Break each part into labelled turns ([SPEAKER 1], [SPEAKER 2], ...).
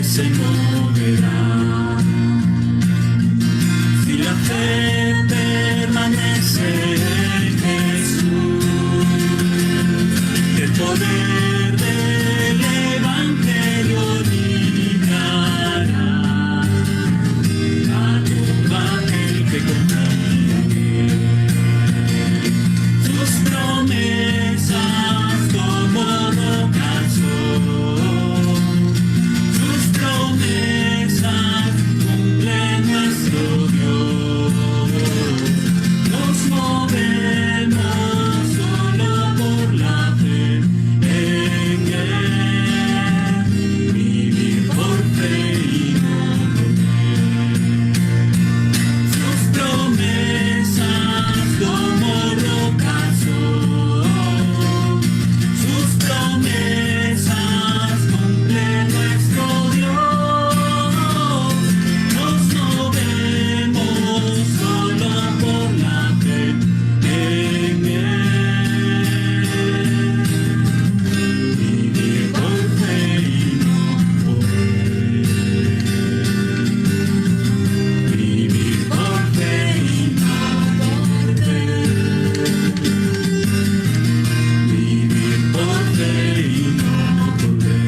[SPEAKER 1] se moverá. Si la fe permanece en Jesús, el poder del Evangelio librará a todo aquel que confía en él. Sus promesas como roca son, sus promesas cumple nuestro Dios. Nos movemos solo por la fe en él, vivir por fe y no por ver. Sus promesas como rocas son, sus promesas cumple nuestro Dios. Nos movemos solo por la fe en él, vivir por fe y no por ver. Vivir por fe y no por ver. Vivir por fe y no por ver.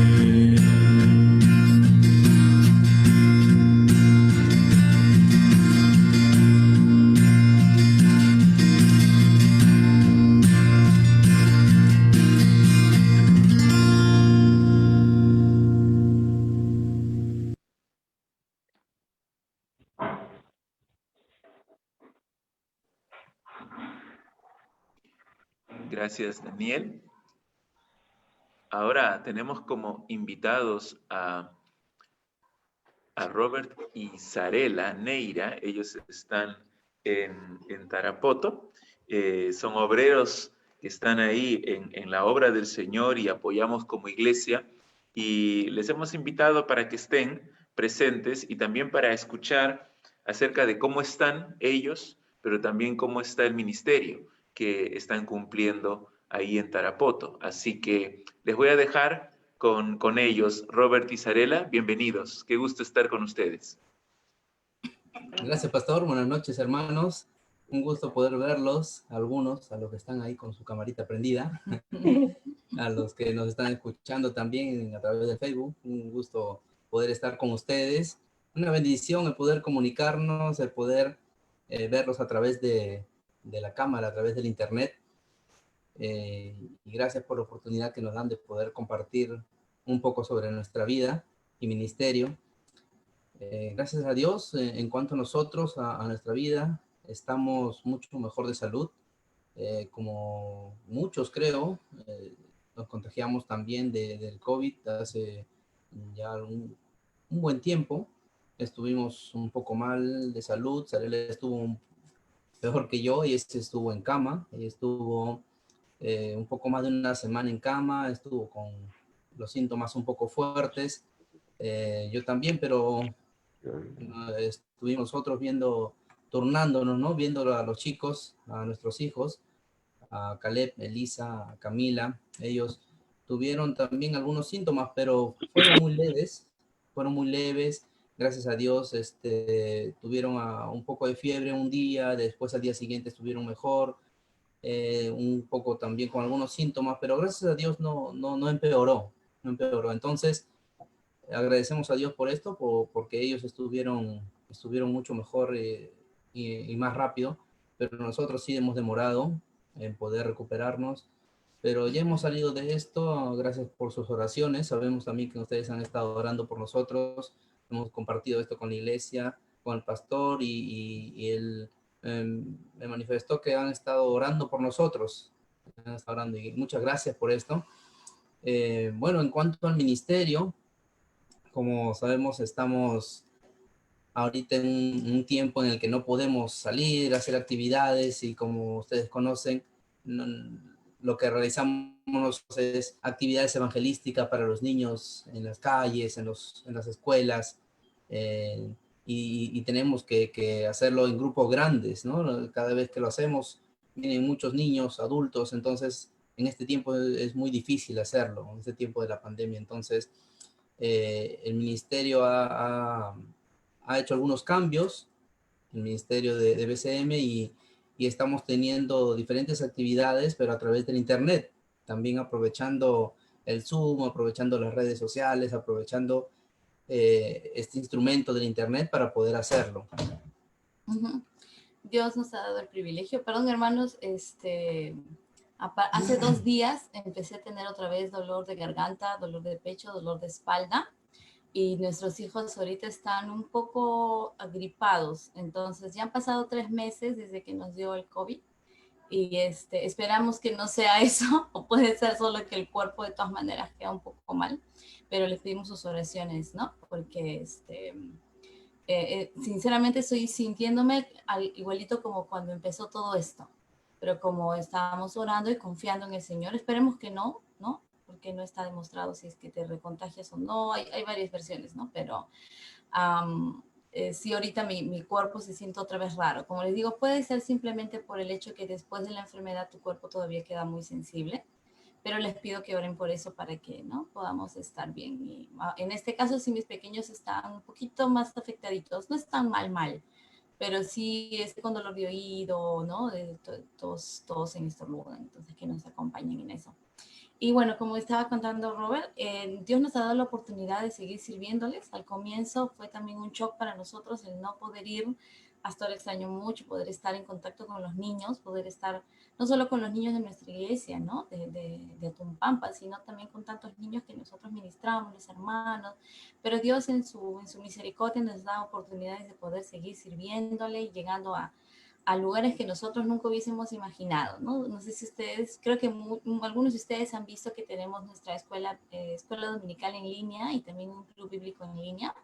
[SPEAKER 2] Gracias, Daniel. Ahora tenemos como invitados a Robert y Sarela Neira. Ellos están en Tarapoto. Son obreros que están ahí en la obra del Señor y apoyamos como iglesia. Y les hemos invitado para que estén presentes y también para escuchar acerca de cómo están ellos, pero también cómo está el ministerio que están cumpliendo ahí en Tarapoto. Así que les voy a dejar con ellos. Robert y Sarela, bienvenidos. Qué gusto estar con ustedes.
[SPEAKER 3] Gracias, pastor. Buenas noches, hermanos. Un gusto poder verlos, algunos, a los que están ahí con su camarita prendida, a los que nos están escuchando también a través de Facebook. Un gusto poder estar con ustedes. Una bendición el poder comunicarnos, el poder verlos a través de la cámara, a través del internet. Y gracias por la oportunidad que nos dan de poder compartir un poco sobre nuestra vida y ministerio. Gracias a Dios, en cuanto a nosotros, a nuestra vida, estamos mucho mejor de salud. Como muchos creo, nos contagiamos también del COVID hace ya un buen tiempo. Estuvimos un poco mal de salud. Sarela estuvo peor que yo y estuvo en cama. Ella estuvo un poco más de una semana en cama, estuvo con los síntomas un poco fuertes. Yo también, pero estuvimos nosotros turnándonos, ¿no? Viendo a los chicos, a nuestros hijos, a Caleb, Elisa, a Camila. Ellos tuvieron también algunos síntomas, pero fueron muy leves. Gracias a Dios, tuvieron un poco de fiebre un día, después al día siguiente estuvieron mejor. Un poco también con algunos síntomas, pero gracias a Dios no empeoró. Entonces, agradecemos a Dios por esto, porque ellos estuvieron mucho mejor y más rápido, pero nosotros sí hemos demorado en poder recuperarnos, pero ya hemos salido de esto. Gracias por sus oraciones. Sabemos también que ustedes han estado orando por nosotros. Hemos compartido esto con la iglesia, con el pastor, y él me manifestó que han estado orando por nosotros. Han estado orando, y muchas gracias por esto. Bueno, en cuanto al ministerio, como sabemos, estamos ahorita en un tiempo en el que no podemos salir a hacer actividades, y como ustedes conocen, lo que realizamos es actividades evangelísticas para los niños en las calles, en las escuelas, y tenemos que hacerlo en grupos grandes, ¿no? Cada vez que lo hacemos, vienen muchos niños, adultos. Entonces en este tiempo es muy difícil hacerlo, en este tiempo de la pandemia. Entonces el ministerio ha hecho algunos cambios, el ministerio de BCM, y estamos teniendo diferentes actividades, pero a través del Internet, también aprovechando el Zoom, aprovechando las redes sociales, aprovechando este instrumento del Internet para poder hacerlo.
[SPEAKER 4] Ujú. Dios nos ha dado el privilegio. Perdón, hermanos, hace 2 días empecé a tener otra vez dolor de garganta, dolor de pecho, dolor de espalda. Y nuestros hijos ahorita están un poco agripados. Entonces, ya han pasado 3 meses desde que nos dio el COVID. Y esperamos que no sea eso, o puede ser solo que el cuerpo de todas maneras queda un poco mal. Pero les pedimos sus oraciones, ¿no? Porque sinceramente estoy sintiéndome igualito como cuando empezó todo esto, pero como estábamos orando y confiando en el Señor, esperemos que no, ¿no? Porque no está demostrado si es que te recontagias o no, hay varias versiones, ¿no? Pero sí, ahorita mi cuerpo se siente otra vez raro. Como les digo, puede ser simplemente por el hecho que después de la enfermedad tu cuerpo todavía queda muy sensible, pero les pido que oren por eso para que no podamos estar bien. Y en este caso, si mis pequeños están un poquito más afectaditos, no están mal, pero sí con dolor de oído, ¿no? Todos en estornudan, entonces que nos acompañen en eso. Y bueno, como estaba contando Robert, Dios nos ha dado la oportunidad de seguir sirviéndoles. Al comienzo fue también un shock para nosotros el no poder ir. Hasta ahora extraño mucho poder estar en contacto con los niños, poder estar no solo con los niños de nuestra iglesia, ¿no? De Tumpampa, sino también con tantos niños que nosotros ministramos, los hermanos. Pero Dios en su misericordia nos da oportunidades de poder seguir sirviéndole y llegando a lugares que nosotros nunca hubiésemos imaginado, ¿no? No sé si ustedes, creo que algunos de ustedes han visto que tenemos nuestra escuela dominical en línea y también un club bíblico en línea.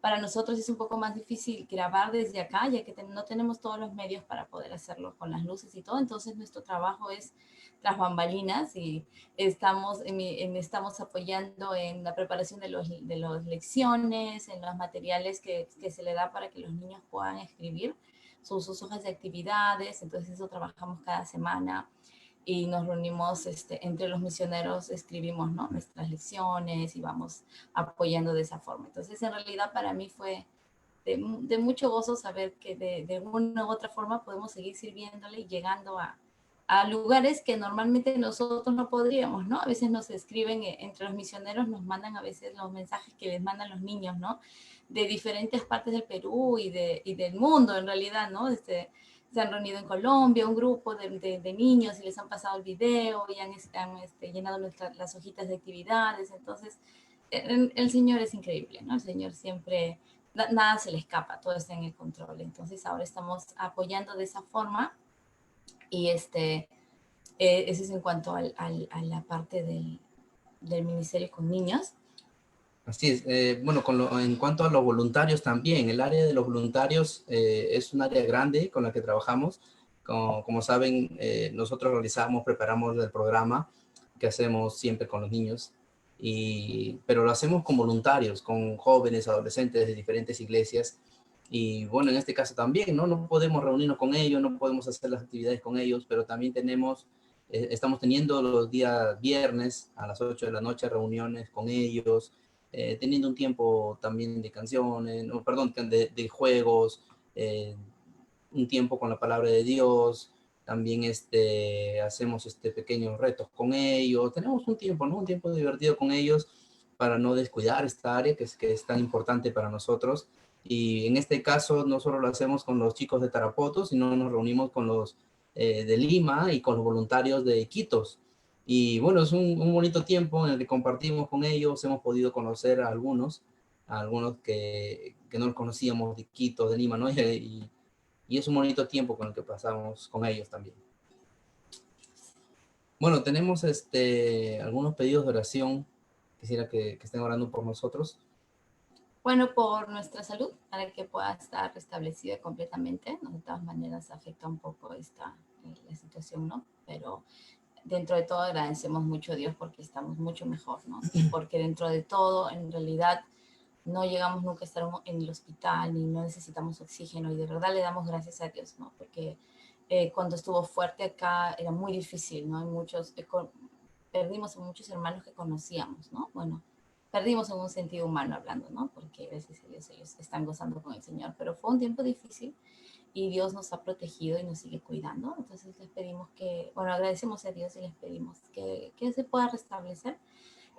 [SPEAKER 4] Para nosotros es un poco más difícil grabar desde acá, ya que no tenemos todos los medios para poder hacerlo con las luces y todo, entonces nuestro trabajo es tras bambalinas y estamos apoyando en la preparación de las lecciones, en los materiales que se le da para que los niños puedan escribir sus hojas de actividades, entonces eso trabajamos cada semana y nos reunimos entre los misioneros, escribimos, ¿no? Nuestras lecciones y vamos apoyando de esa forma. Entonces, en realidad para mí fue de mucho gozo saber que de alguna u otra forma podemos seguir sirviéndole y llegando a lugares que normalmente nosotros no podríamos, ¿no? A veces nos escriben, entre los misioneros nos mandan a veces los mensajes que les mandan los niños, ¿no? De diferentes partes del Perú y del mundo, en realidad, ¿no? Se han reunido en Colombia un grupo de niños y les han pasado el video y han llenado las hojitas de actividades. Entonces, el Señor es increíble, ¿no? El Señor siempre, nada se le escapa, todo está en el control. Entonces, ahora estamos apoyando de esa forma y eso es en cuanto a la parte del ministerio con niños.
[SPEAKER 3] Así es. Bueno, en cuanto a los voluntarios también, el área de los voluntarios es un área grande con la que trabajamos. Como saben, nosotros preparamos el programa que hacemos siempre con los niños, pero lo hacemos con voluntarios, con jóvenes, adolescentes de diferentes iglesias. Y bueno, en este caso también, ¿no? No podemos reunirnos con ellos, no podemos hacer las actividades con ellos, pero también estamos teniendo los días viernes a las 8 de la noche reuniones con ellos, teniendo un tiempo también de canciones, no, perdón, de juegos, un tiempo con la palabra de Dios, también hacemos pequeños retos con ellos, tenemos un tiempo, ¿no? Un tiempo divertido con ellos para no descuidar esta área que es tan importante para nosotros. Y en este caso no solo lo hacemos con los chicos de Tarapoto, sino nos reunimos con los de Lima y con los voluntarios de Iquitos. Y bueno, es un bonito tiempo en el que compartimos con ellos, hemos podido conocer a algunos que no conocíamos de Quito, de Lima, ¿no? Y es un bonito tiempo con el que pasamos con ellos también. Bueno, tenemos algunos pedidos de oración. Quisiera que estén orando por nosotros.
[SPEAKER 4] Bueno, por nuestra salud, para que pueda estar restablecida completamente. ¿No? De todas maneras, afecta un poco la situación, ¿no? Pero dentro de todo agradecemos mucho a Dios porque estamos mucho mejor, ¿no? Y porque dentro de todo, en realidad, no llegamos nunca a estar en el hospital ni no necesitamos oxígeno y de verdad le damos gracias a Dios, ¿no? Porque cuando estuvo fuerte acá era muy difícil, ¿no? Hay perdimos a muchos hermanos que conocíamos, ¿no? Bueno, perdimos en un sentido humano hablando, ¿no? Porque gracias a Dios ellos están gozando con el Señor, pero fue un tiempo difícil y Dios nos ha protegido y nos sigue cuidando. Entonces les pedimos que, bueno, agradecemos a Dios y les pedimos que se pueda restablecer.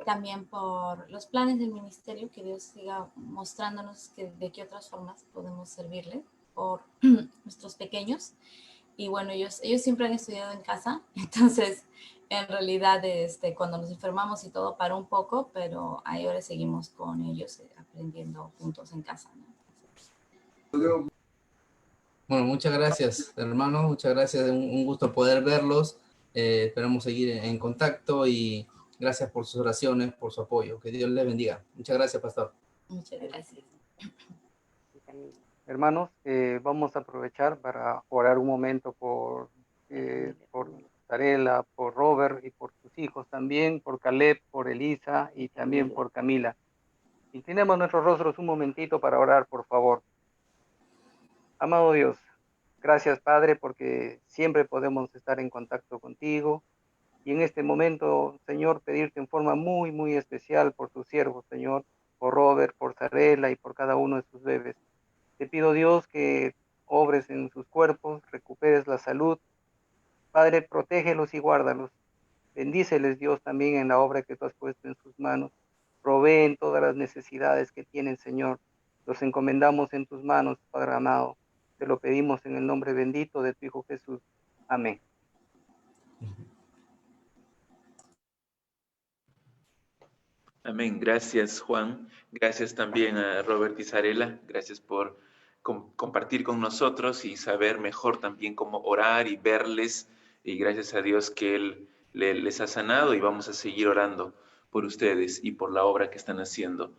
[SPEAKER 4] También por los planes del ministerio, que Dios siga mostrándonos de qué otras formas podemos servirle, por nuestros pequeños. Y bueno, ellos siempre han estudiado en casa, entonces en realidad cuando nos enfermamos y todo paró un poco, pero ahora seguimos con ellos aprendiendo juntos en casa, ¿no?
[SPEAKER 3] Bueno, muchas gracias, hermano. Muchas gracias. Un gusto poder verlos. Esperamos seguir en contacto y gracias por sus oraciones, por su apoyo. Que Dios les bendiga. Muchas gracias, pastor.
[SPEAKER 4] Muchas gracias.
[SPEAKER 5] Hermanos, vamos a aprovechar para orar un momento por Sarela, por Robert y por sus hijos también, por Caleb, por Elisa y también por Camila. Y tenemos nuestros rostros un momentito para orar, por favor. Amado Dios, gracias Padre, porque siempre podemos estar en contacto contigo. Y en este momento, Señor, pedirte en forma muy, muy especial por tus siervos, Señor, por Robert, por Sarela y por cada uno de sus bebés. Te pido, Dios, que obres en sus cuerpos, recuperes la salud. Padre, protégelos y guárdalos. Bendíceles, Dios, también en la obra que tú has puesto en sus manos. Proveen todas las necesidades que tienen, Señor. Los encomendamos en tus manos, Padre amado. Te lo pedimos en el nombre bendito de tu Hijo Jesús. Amén.
[SPEAKER 2] Amén. Gracias, Juan. Gracias también a Robert y Sarela. Gracias por compartir con nosotros y saber mejor también cómo orar y verles. Y gracias a Dios que Él les ha sanado y vamos a seguir orando por ustedes y por la obra que están haciendo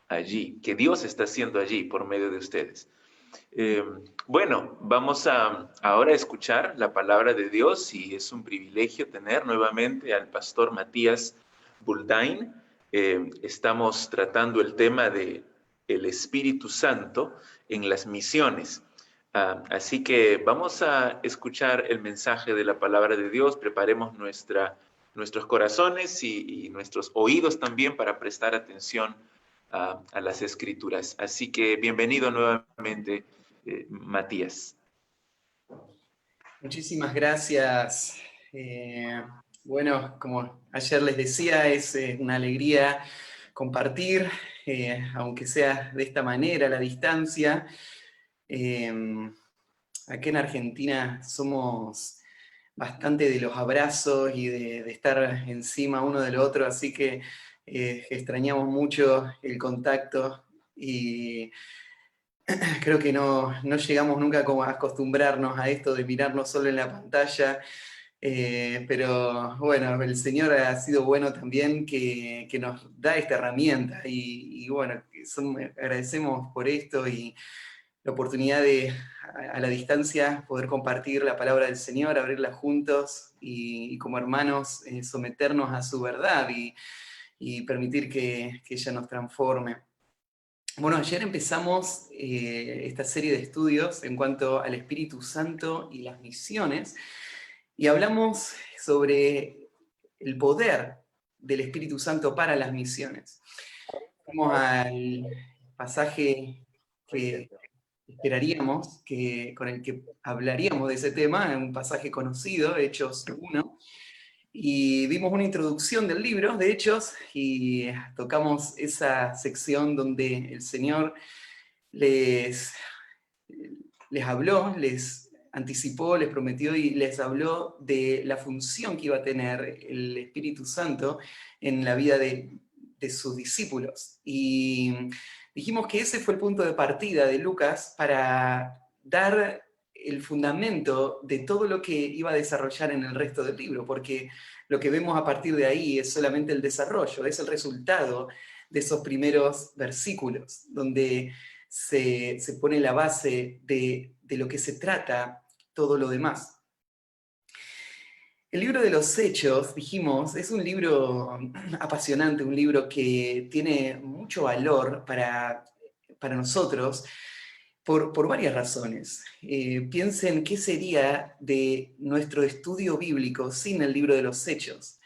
[SPEAKER 2] allí, que Dios está haciendo allí por medio de ustedes. Bueno, vamos ahora a escuchar la palabra de Dios y es un privilegio tener nuevamente al pastor Matías Buldain. Estamos tratando el tema de el Espíritu Santo en las misiones. Así que vamos a escuchar el mensaje de la palabra de Dios. Preparemos nuestros corazones y nuestros oídos también para prestar atención a las Escrituras. Así que bienvenido nuevamente, Matías.
[SPEAKER 6] Muchísimas gracias. Bueno, como ayer les decía, es una alegría compartir, aunque sea de esta manera, a la distancia. Aquí en Argentina somos bastante de los abrazos y de estar encima uno del otro, así que extrañamos mucho el contacto y creo que no llegamos nunca como a acostumbrarnos a esto de mirarnos solo en la pantalla, pero bueno, el Señor ha sido bueno también que nos da esta herramienta y bueno, agradecemos por esto y la oportunidad de a la distancia poder compartir la palabra del Señor, abrirla juntos y como hermanos someternos a su verdad y permitir que ella nos transforme. Bueno, ayer empezamos esta serie de estudios en cuanto al Espíritu Santo y las misiones, y hablamos sobre el poder del Espíritu Santo para las misiones. Vamos al pasaje que esperaríamos, con el que hablaríamos de ese tema, un pasaje conocido, Hechos 1, y vimos una introducción del libro de Hechos y tocamos esa sección donde el Señor les habló, les anticipó, les prometió y les habló de la función que iba a tener el Espíritu Santo en la vida de sus discípulos. Y dijimos que ese fue el punto de partida de Lucas para dar el fundamento de todo lo que iba a desarrollar en el resto del libro, porque lo que vemos a partir de ahí es solamente el desarrollo, es el resultado de esos primeros versículos, donde se pone la base de lo que se trata todo lo demás. El libro de los Hechos, dijimos, es un libro apasionante, un libro que tiene mucho valor para nosotros, por varias razones. Piensen qué sería de nuestro estudio bíblico sin el libro de los Hechos.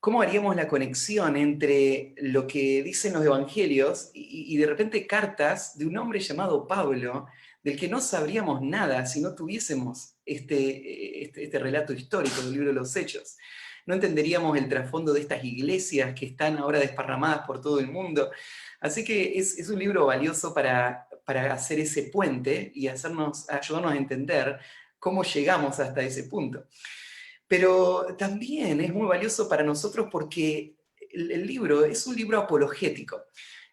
[SPEAKER 6] ¿cómo haríamos la conexión entre lo que dicen los evangelios y de repente cartas de un hombre llamado Pablo, del que no sabríamos nada si no tuviésemos este relato histórico del libro de los Hechos? No entenderíamos el trasfondo de estas iglesias que están ahora desparramadas por todo el mundo. Así que es un libro valioso para hacer ese puente y ayudarnos a entender cómo llegamos hasta ese punto. Pero también es muy valioso para nosotros porque el libro es un libro apologético.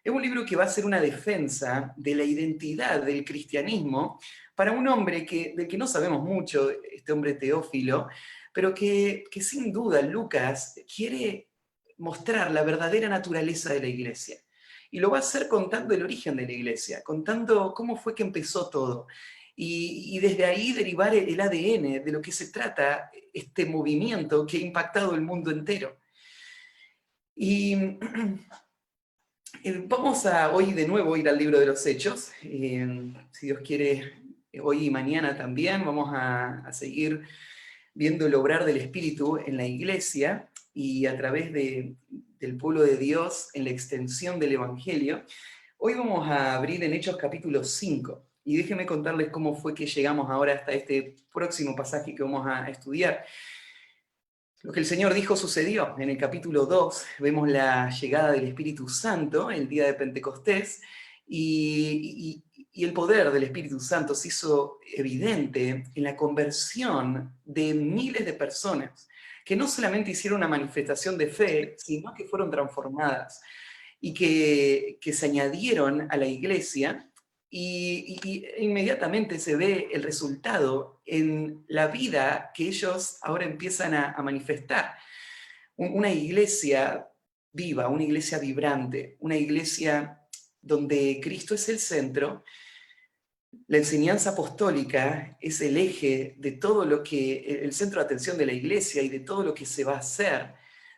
[SPEAKER 6] Es un libro que va a ser una defensa de la identidad del cristianismo para un hombre del que no sabemos mucho, este hombre Teófilo, pero que sin duda Lucas quiere mostrar la verdadera naturaleza de la iglesia. Y lo va a hacer contando el origen de la iglesia, contando cómo fue que empezó todo. Y desde ahí derivar el ADN de lo que se trata este movimiento que ha impactado el mundo entero. Y vamos a hoy de nuevo ir al libro de los Hechos. Si Dios quiere, hoy y mañana también vamos a seguir viendo el obrar del Espíritu en la iglesia y a través del pueblo de Dios en la extensión del Evangelio. Hoy vamos a abrir en Hechos capítulo 5. Y déjenme contarles cómo fue que llegamos ahora hasta este próximo pasaje que vamos a estudiar. Lo que el Señor dijo sucedió. En el capítulo 2 vemos la llegada del Espíritu Santo, el día de Pentecostés, y el poder del Espíritu Santo se hizo evidente en la conversión de miles de personas, que no solamente hicieron una manifestación de fe, sino que fueron transformadas, y que se añadieron a la iglesia, y inmediatamente se ve el resultado en la vida que ellos ahora empiezan a manifestar. Una iglesia viva, una iglesia vibrante, una iglesia donde Cristo es el centro, la enseñanza apostólica es el eje de todo lo que, el centro de atención de la iglesia y de todo lo que se va a hacer,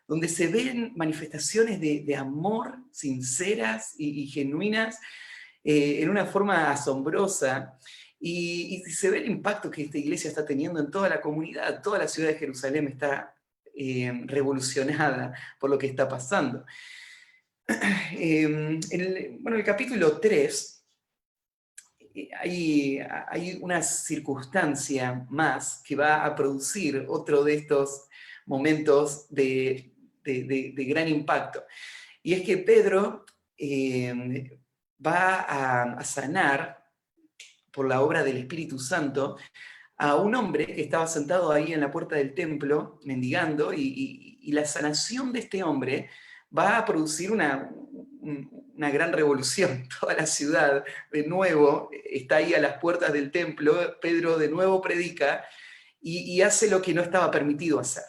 [SPEAKER 6] donde se ven manifestaciones de amor sinceras y genuinas, en una forma asombrosa, y se ve el impacto que esta iglesia está teniendo en toda la comunidad. Toda la ciudad de Jerusalén está revolucionada por lo que está pasando. En el capítulo 3 hay una circunstancia más que va a producir otro de estos momentos de gran impacto. Y es que Pedro va a sanar, por la obra del Espíritu Santo, a un hombre que estaba sentado ahí en la puerta del templo, mendigando, y la sanación de este hombre va a producir una gran revolución. Toda la ciudad, de nuevo, está ahí a las puertas del templo. Pedro de nuevo predica y hace lo que no estaba permitido hacer.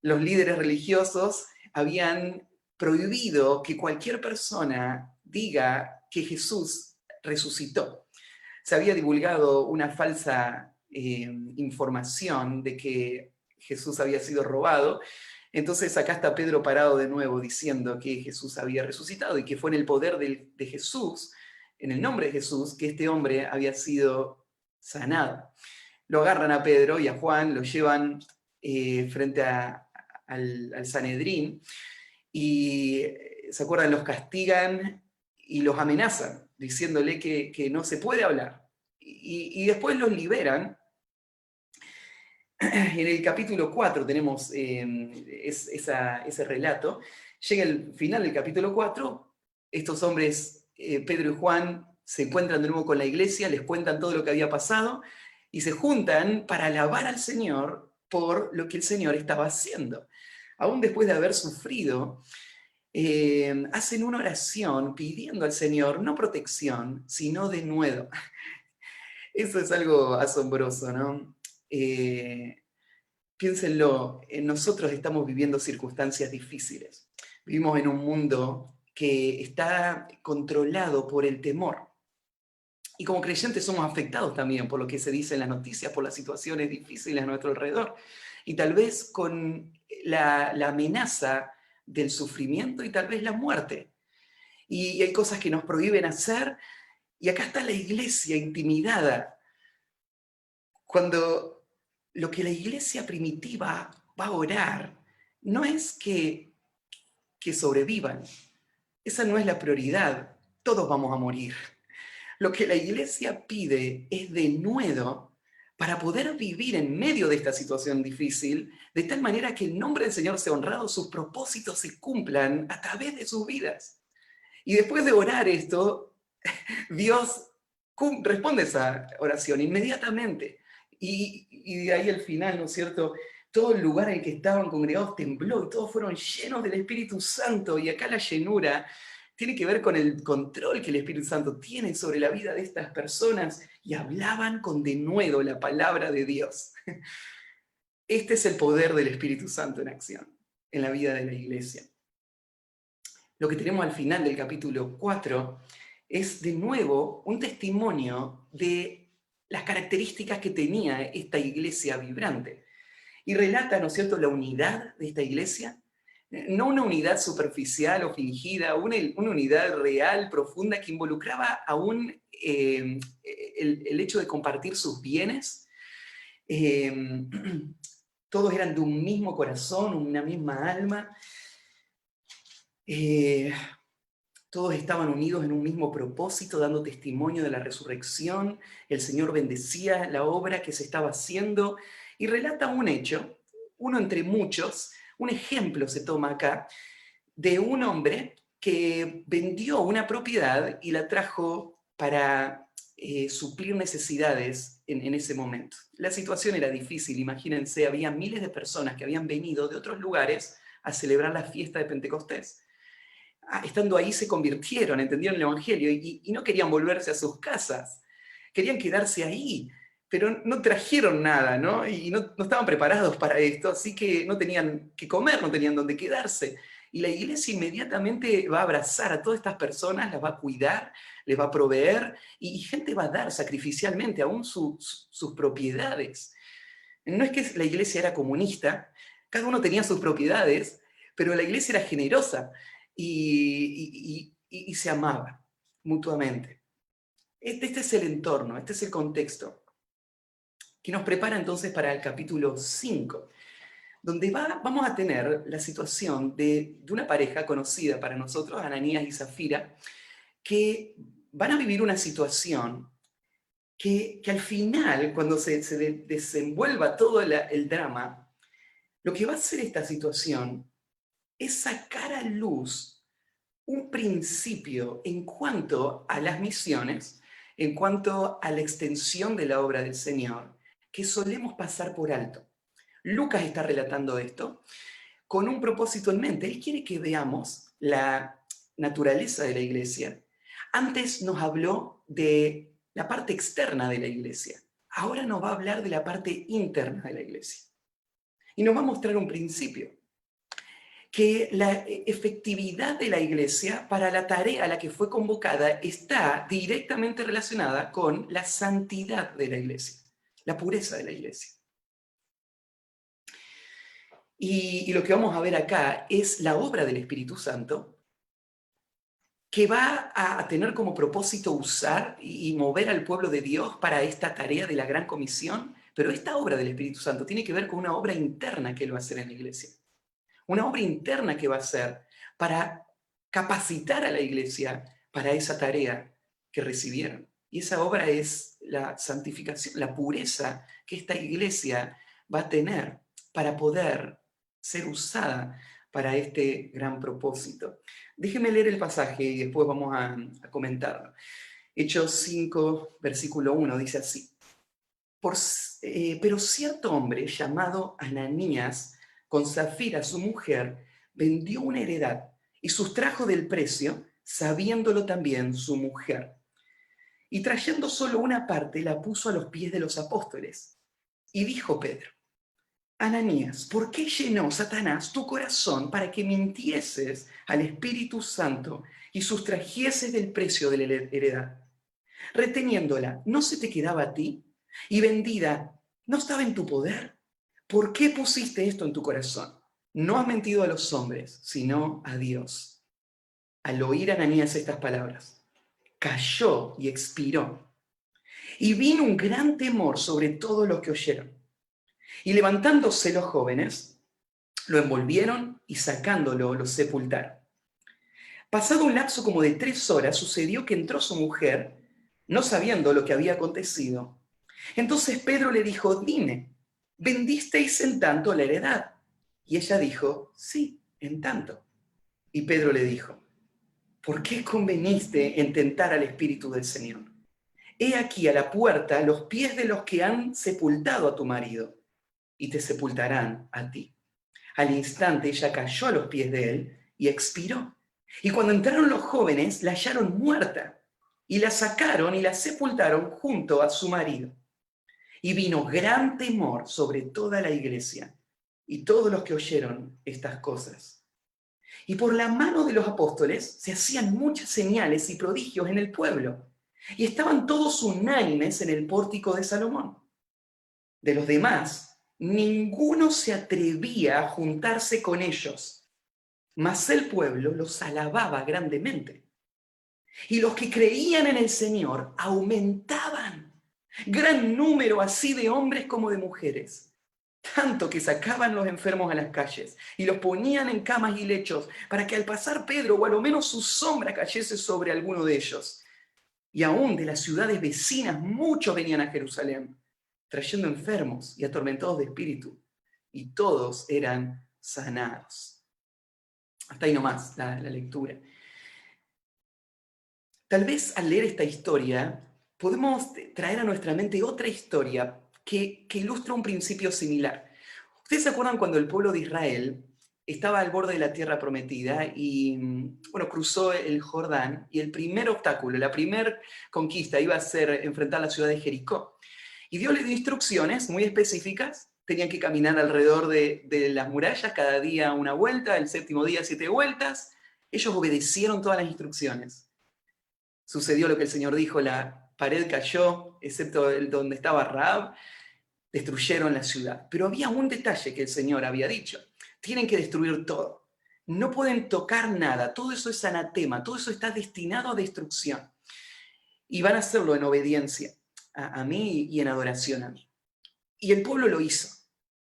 [SPEAKER 6] Los líderes religiosos habían prohibido que cualquier persona diga que Jesús resucitó. Se había divulgado una falsa información de que Jesús había sido robado. Entonces acá está Pedro parado de nuevo diciendo que Jesús había resucitado y que fue en el poder de Jesús, en el nombre de Jesús, que este hombre había sido sanado. Lo agarran a Pedro y a Juan, lo llevan frente al Sanedrín, y ¿se acuerdan? Los castigan y los amenazan, diciéndole que no se puede hablar. Y después los liberan. En el capítulo 4 tenemos ese relato. Llega el final del capítulo 4, estos hombres, Pedro y Juan, se encuentran de nuevo con la iglesia, les cuentan todo lo que había pasado, y se juntan para alabar al Señor por lo que el Señor estaba haciendo. Aún después de haber sufrido, hacen una oración pidiendo al Señor no protección, sino denuedo. Eso es algo asombroso, ¿no? Piénsenlo, nosotros estamos viviendo circunstancias difíciles. Vivimos en un mundo que está controlado por el temor. Y como creyentes somos afectados también por lo que se dice en las noticias, por las situaciones difíciles a nuestro alrededor. Y tal vez con la amenaza del sufrimiento y tal vez la muerte. Y hay cosas que nos prohíben hacer, y acá está la iglesia intimidada. Cuando lo que la iglesia primitiva va a orar no es que sobrevivan. Esa no es la prioridad. Todos vamos a morir. Lo que la iglesia pide es denuedo para poder vivir en medio de esta situación difícil, de tal manera que el nombre del Señor sea honrado, sus propósitos se cumplan a través de sus vidas. Y después de orar esto, Dios responde esa oración inmediatamente. Y de ahí al final, ¿no es cierto? Todo el lugar en el que estaban congregados tembló y todos fueron llenos del Espíritu Santo. Y acá la llenura tiene que ver con el control que el Espíritu Santo tiene sobre la vida de estas personas y hablaban con denuedo la palabra de Dios. Este es el poder del Espíritu Santo en acción en la vida de la iglesia. Lo que tenemos al final del capítulo 4 es de nuevo un testimonio de las características que tenía esta iglesia vibrante. Y relata, ¿no es cierto?, la unidad de esta iglesia. No una unidad superficial o fingida, una unidad real, profunda, que involucraba aún el hecho de compartir sus bienes. Todos eran de un mismo corazón, una misma alma. Todos estaban unidos en un mismo propósito, dando testimonio de la resurrección. El Señor bendecía la obra que se estaba haciendo y relata un hecho, uno entre muchos. Un ejemplo se toma acá de un hombre que vendió una propiedad y la trajo para suplir necesidades en ese momento. La situación era difícil, imagínense, había miles de personas que habían venido de otros lugares a celebrar la fiesta de Pentecostés. Estando ahí se convirtieron, entendieron el Evangelio y no querían volverse a sus casas, querían quedarse ahí, pero no trajeron nada, ¿no? Y no estaban preparados para esto, así que no tenían que comer, no tenían dónde quedarse. Y la iglesia inmediatamente va a abrazar a todas estas personas, las va a cuidar, les va a proveer, y gente va a dar sacrificialmente aún sus propiedades. No es que la iglesia era comunista, cada uno tenía sus propiedades, pero la iglesia era generosa y se amaba mutuamente. Este es el entorno, este es el contexto que nos prepara entonces para el capítulo 5, donde vamos a tener la situación de una pareja conocida para nosotros, Ananías y Zafira, que van a vivir una situación que al final, cuando se desenvuelva todo el drama, lo que va a hacer esta situación es sacar a luz un principio en cuanto a las misiones, en cuanto a la extensión de la obra del Señor, que solemos pasar por alto. Lucas está relatando esto con un propósito en mente. Él quiere que veamos la naturaleza de la iglesia. Antes nos habló de la parte externa de la iglesia. Ahora nos va a hablar de la parte interna de la iglesia. Y nos va a mostrar un principio, que la efectividad de la iglesia para la tarea a la que fue convocada está directamente relacionada con la santidad de la iglesia, la pureza de la iglesia. Y lo que vamos a ver acá es la obra del Espíritu Santo, que va a tener como propósito usar y mover al pueblo de Dios para esta tarea de la gran comisión, pero esta obra del Espíritu Santo tiene que ver con una obra interna que él va a hacer en la iglesia. Una obra interna que va a hacer para capacitar a la iglesia para esa tarea que recibieron. Y esa obra es la santificación, la pureza que esta iglesia va a tener para poder ser usada para este gran propósito. Déjenme leer el pasaje y después vamos a comentarlo. Hechos 5, versículo 1, dice así. Pero cierto hombre llamado Ananías, con Zafira su mujer, vendió una heredad y sustrajo del precio, sabiéndolo también su mujer. Y trayendo solo una parte, la puso a los pies de los apóstoles. Y dijo Pedro: Ananías, ¿por qué llenó Satanás tu corazón para que mintieses al Espíritu Santo y sustrajeses del precio de la heredad? Reteniéndola, ¿no se te quedaba a ti? Y vendida, ¿no estaba en tu poder? ¿Por qué pusiste esto en tu corazón? No has mentido a los hombres, sino a Dios. Al oír Ananías estas palabras, cayó y expiró. Y vino un gran temor sobre todos los que oyeron. Y levantándose los jóvenes, Lo envolvieron y sacándolo lo sepultaron. Pasado un lapso como de 3 horas, sucedió que entró su mujer, no sabiendo lo que había acontecido. Entonces Pedro le dijo, dime, ¿vendisteis en tanto la heredad? Y ella dijo, sí, en tanto. Y Pedro le dijo, ¿por qué conveniste en tentar al Espíritu del Señor? He aquí a la puerta los pies de los que han sepultado a tu marido, y te sepultarán a ti. Al instante ella cayó a los pies de él y expiró. Y cuando entraron los jóvenes, la hallaron muerta, y la sacaron y la sepultaron junto a su marido. Y vino gran temor sobre toda la iglesia y todos los que oyeron estas cosas. Y por la mano de los apóstoles se hacían muchas señales y prodigios en el pueblo, y estaban todos unánimes en el pórtico de Salomón. De los demás, ninguno se atrevía a juntarse con ellos, mas el pueblo los alababa grandemente. Y los que creían en el Señor aumentaban, gran número así de hombres como de mujeres, tanto que sacaban los enfermos a las calles y los ponían en camas y lechos para que al pasar Pedro o a lo menos su sombra cayese sobre alguno de ellos. Y aún de las ciudades vecinas muchos venían a Jerusalén, trayendo enfermos y atormentados de espíritu, y todos eran sanados. Hasta ahí nomás la lectura. Tal vez al leer esta historia podemos traer a nuestra mente otra historia que ilustra un principio similar. ¿Ustedes se acuerdan cuando el pueblo de Israel estaba al borde de la tierra prometida y cruzó el Jordán, y el primer obstáculo, la primera conquista iba a ser enfrentar la ciudad de Jericó? Y Dios les dio instrucciones muy específicas. Tenían que caminar alrededor de las murallas cada día una vuelta, el 7º día 7 vueltas. Ellos obedecieron todas las instrucciones. Sucedió lo que el Señor dijo, la pared cayó, excepto donde estaba Rahab, destruyeron la ciudad. Pero había un detalle que el Señor había dicho: tienen que destruir todo. No pueden tocar nada, todo eso es anatema, todo eso está destinado a destrucción. Y van a hacerlo en obediencia a mí y en adoración a mí. Y el pueblo lo hizo,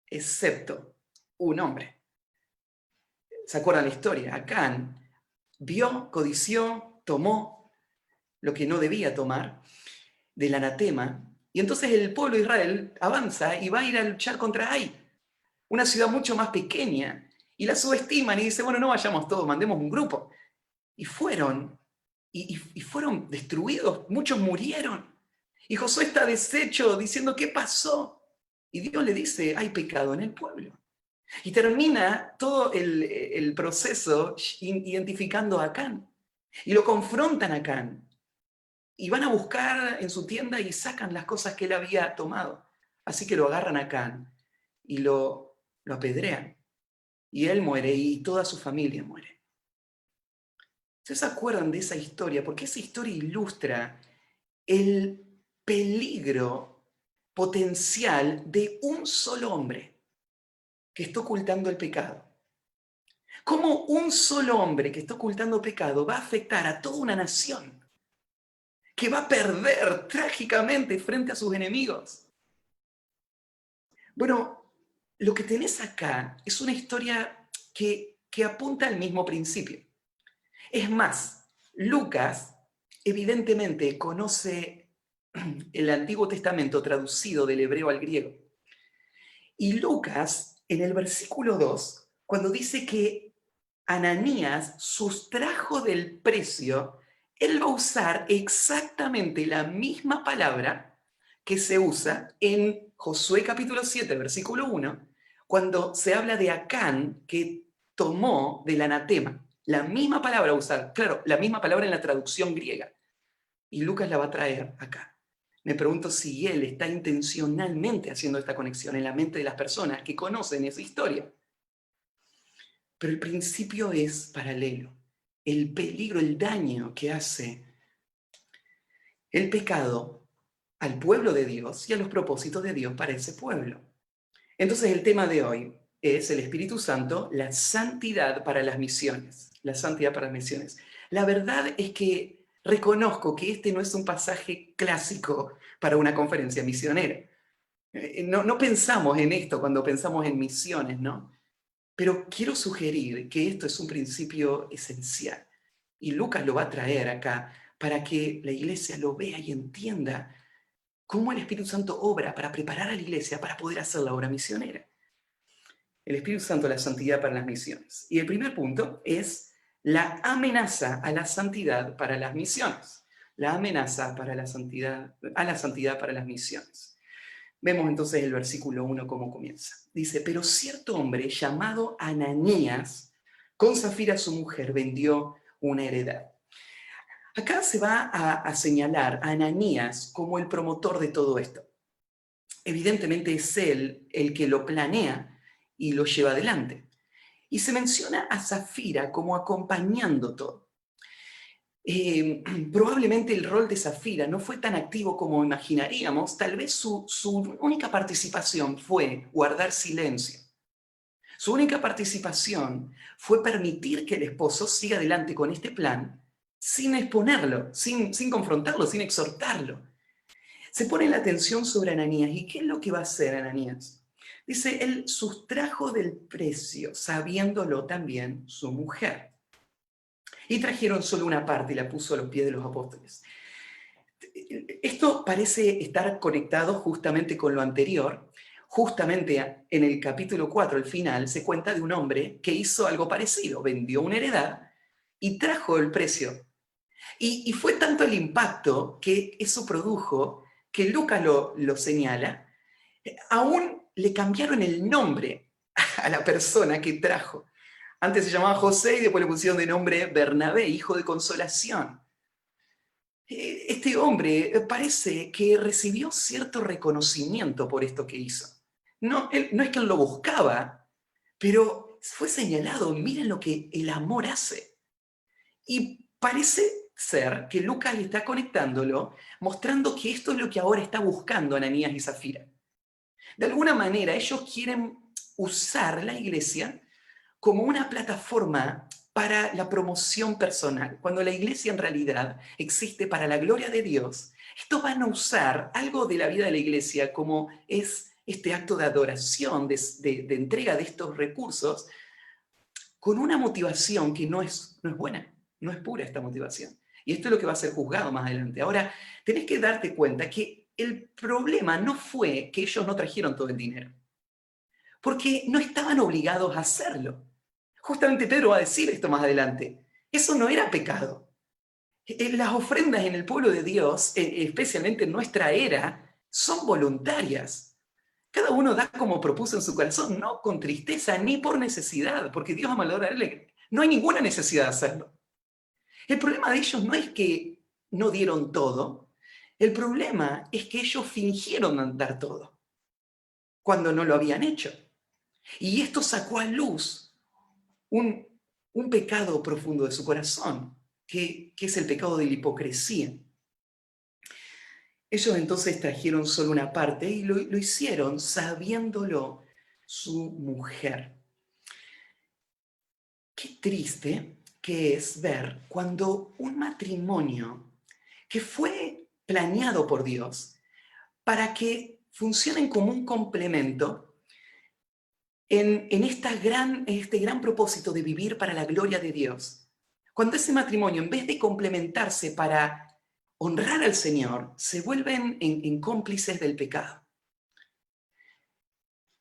[SPEAKER 6] excepto un hombre. ¿Se acuerdan la historia? Acán vio, codició, tomó lo que no debía tomar del anatema, y entonces el pueblo de Israel avanza y va a ir a luchar contra Ai, una ciudad mucho más pequeña, y la subestiman y dicen, bueno, no vayamos todos, mandemos un grupo. Y fueron, y fueron destruidos, muchos murieron. Y Josué está deshecho diciendo, ¿qué pasó? Y Dios le dice, hay pecado en el pueblo. Y termina todo el proceso identificando a Acán. Y lo confrontan a Acán. Y van a buscar en su tienda y sacan las cosas que él había tomado. Así que lo agarran a Acán y lo apedrean. Y él muere y toda su familia muere. ¿Ustedes se acuerdan de esa historia? Porque esa historia ilustra el peligro potencial de un solo hombre que está ocultando el pecado. Cómo un solo hombre que está ocultando pecado va a afectar a toda una nación, que va a perder trágicamente frente a sus enemigos. Bueno, lo que tenés acá es una historia que apunta al mismo principio. Es más, Lucas evidentemente conoce el Antiguo Testamento traducido del hebreo al griego. Y Lucas, en el versículo 2, cuando dice que Ananías sustrajo del precio, él va a usar exactamente la misma palabra que se usa en Josué capítulo 7, versículo 1, cuando se habla de Acán que tomó del anatema. La misma palabra usar, claro, la misma palabra en la traducción griega. Y Lucas la va a traer acá. Me pregunto si él está intencionalmente haciendo esta conexión en la mente de las personas que conocen esa historia. Pero el principio es paralelo. El peligro, el daño que hace el pecado al pueblo de Dios y a los propósitos de Dios para ese pueblo. Entonces el tema de hoy es el Espíritu Santo, la santidad para las misiones. La santidad para las misiones. La verdad es que reconozco que este no es un pasaje clásico para una conferencia misionera. No pensamos en esto cuando pensamos en misiones, ¿no? Pero quiero sugerir que esto es un principio esencial. Y Lucas lo va a traer acá para que la iglesia lo vea y entienda cómo el Espíritu Santo obra para preparar a la iglesia para poder hacer la obra misionera. El Espíritu Santo, la santidad para las misiones. Y el primer punto es la amenaza a la santidad para las misiones. La amenaza para la santidad, a la santidad para las misiones. Vemos entonces el versículo 1 cómo comienza. Dice, pero cierto hombre llamado Ananías, con Zafira su mujer, vendió una heredad. Acá se va a señalar a Ananías como el promotor de todo esto. Evidentemente es él el que lo planea y lo lleva adelante. Y se menciona a Zafira como acompañando todo. Probablemente el rol de Zafira no fue tan activo como imaginaríamos. Tal vez su única participación fue guardar silencio. Su única participación fue permitir que el esposo siga adelante con este plan sin exponerlo, sin confrontarlo, sin exhortarlo. Se pone la atención sobre Ananías. ¿Y qué es lo que va a hacer Ananías? Dice, él sustrajo del precio, sabiéndolo también su mujer. Y trajeron solo una parte y la puso a los pies de los apóstoles. Esto parece estar conectado justamente con lo anterior. Justamente en el capítulo 4, al final, se cuenta de un hombre que hizo algo parecido. Vendió una heredad y trajo el precio. Y fue tanto el impacto que eso produjo, que Lucas lo señala, aún le cambiaron el nombre a la persona que trajo. Antes se llamaba José y después le pusieron de nombre Bernabé, hijo de consolación. Este hombre parece que recibió cierto reconocimiento por esto que hizo. No es que él lo buscaba, pero fue señalado, miren lo que el amor hace. Y parece ser que Lucas le está conectándolo, mostrando que esto es lo que ahora está buscando Ananías y Zafira. De alguna manera, ellos quieren usar la iglesia como una plataforma para la promoción personal, cuando la iglesia en realidad existe para la gloria de Dios. Estos van a usar algo de la vida de la iglesia como es este acto de adoración, de entrega de estos recursos, con una motivación que no es buena, no es pura esta motivación. Y esto es lo que va a ser juzgado más adelante. Ahora, tenés que darte cuenta que el problema no fue que ellos no trajeron todo el dinero, porque no estaban obligados a hacerlo. Justamente Pedro va a decir esto más adelante. Eso no era pecado. Las ofrendas en el pueblo de Dios, especialmente en nuestra era, son voluntarias. Cada uno da como propuso en su corazón, no con tristeza ni por necesidad, porque Dios ama a él. No hay ninguna necesidad de hacerlo. El problema de ellos no es que no dieron todo, el problema es que ellos fingieron dar todo, cuando no lo habían hecho. Y esto sacó a luz un pecado profundo de su corazón, que es el pecado de la hipocresía. Ellos entonces trajeron solo una parte y lo hicieron sabiéndolo su mujer. Qué triste que es ver cuando un matrimonio que fue planeado por Dios para que funcionen como un complemento en este gran propósito de vivir para la gloria de Dios. Cuando ese matrimonio, en vez de complementarse para honrar al Señor, se vuelven en cómplices del pecado.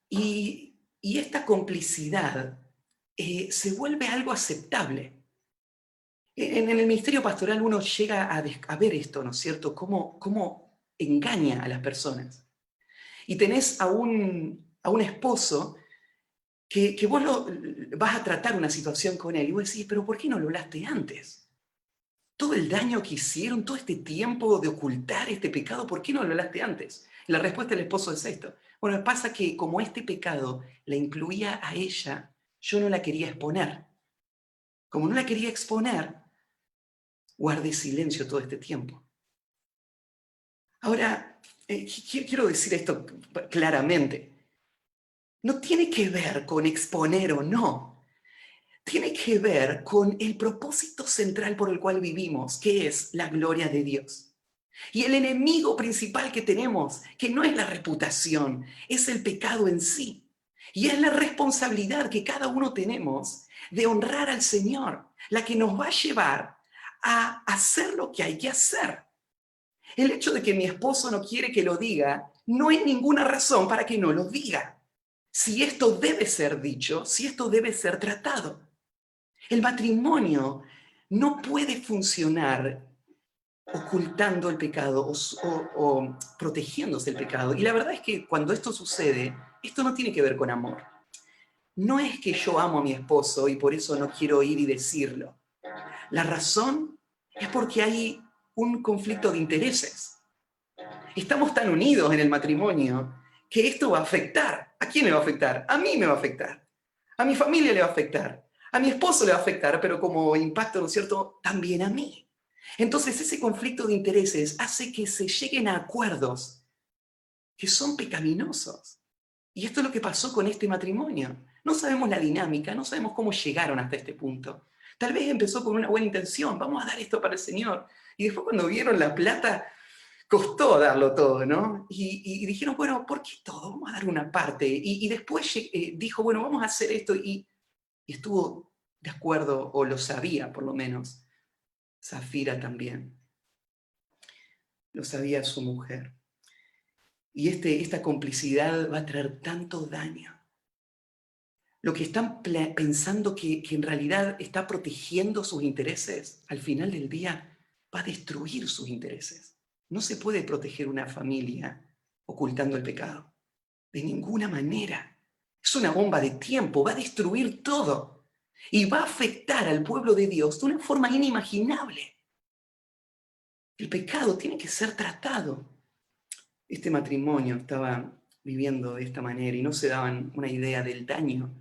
[SPEAKER 6] Y esta complicidad se vuelve algo aceptable. En el ministerio pastoral uno llega a ver esto, ¿no es cierto? Cómo engaña a las personas. Y tenés a un esposo que vos vas a tratar una situación con él y vos decís, pero ¿por qué no lo hablaste antes? Todo el daño que hicieron, todo este tiempo de ocultar este pecado, ¿por qué no lo hablaste antes? Y la respuesta del esposo es esto. Bueno, pasa que como este pecado la incluía a ella, yo no la quería exponer. Como no la quería exponer, guardé silencio todo este tiempo. Ahora, quiero decir esto claramente. No tiene que ver con exponer o no. Tiene que ver con el propósito central por el cual vivimos, que es la gloria de Dios. Y el enemigo principal que tenemos, que no es la reputación, es el pecado en sí. Y es la responsabilidad que cada uno tenemos de honrar al Señor, la que nos va a llevar a hacer lo que hay que hacer. El hecho de que mi esposo no quiere que lo diga no es ninguna razón para que no lo diga. Si esto debe ser dicho, si esto debe ser tratado. El matrimonio no puede funcionar ocultando el pecado o protegiéndose el pecado. Y la verdad es que cuando esto sucede, esto no tiene que ver con amor. No es que yo amo a mi esposo y por eso no quiero ir y decirlo. La razón es porque hay un conflicto de intereses. Estamos tan unidos en el matrimonio que esto va a afectar. ¿A quién le va a afectar? A mí me va a afectar. A mi familia le va a afectar. A mi esposo le va a afectar, pero como impacto, ¿no es cierto?, también a mí. Entonces ese conflicto de intereses hace que se lleguen a acuerdos que son pecaminosos. Y esto es lo que pasó con este matrimonio. No sabemos la dinámica, no sabemos cómo llegaron hasta este punto. Tal vez empezó con una buena intención, vamos a dar esto para el Señor. Y después cuando vieron la plata, costó darlo todo, ¿no? Y dijeron, bueno, ¿por qué todo? Vamos a dar una parte. Y después dijo, bueno, vamos a hacer esto. Y estuvo de acuerdo, o lo sabía por lo menos, Zafira también. Lo sabía su mujer. Y esta complicidad va a traer tanto daño. Lo que están pensando que en realidad está protegiendo sus intereses, al final del día va a destruir sus intereses. No se puede proteger una familia ocultando el pecado. De ninguna manera. Es una bomba de tiempo, va a destruir todo. Y va a afectar al pueblo de Dios de una forma inimaginable. El pecado tiene que ser tratado. Este matrimonio estaba viviendo de esta manera y no se daban una idea del daño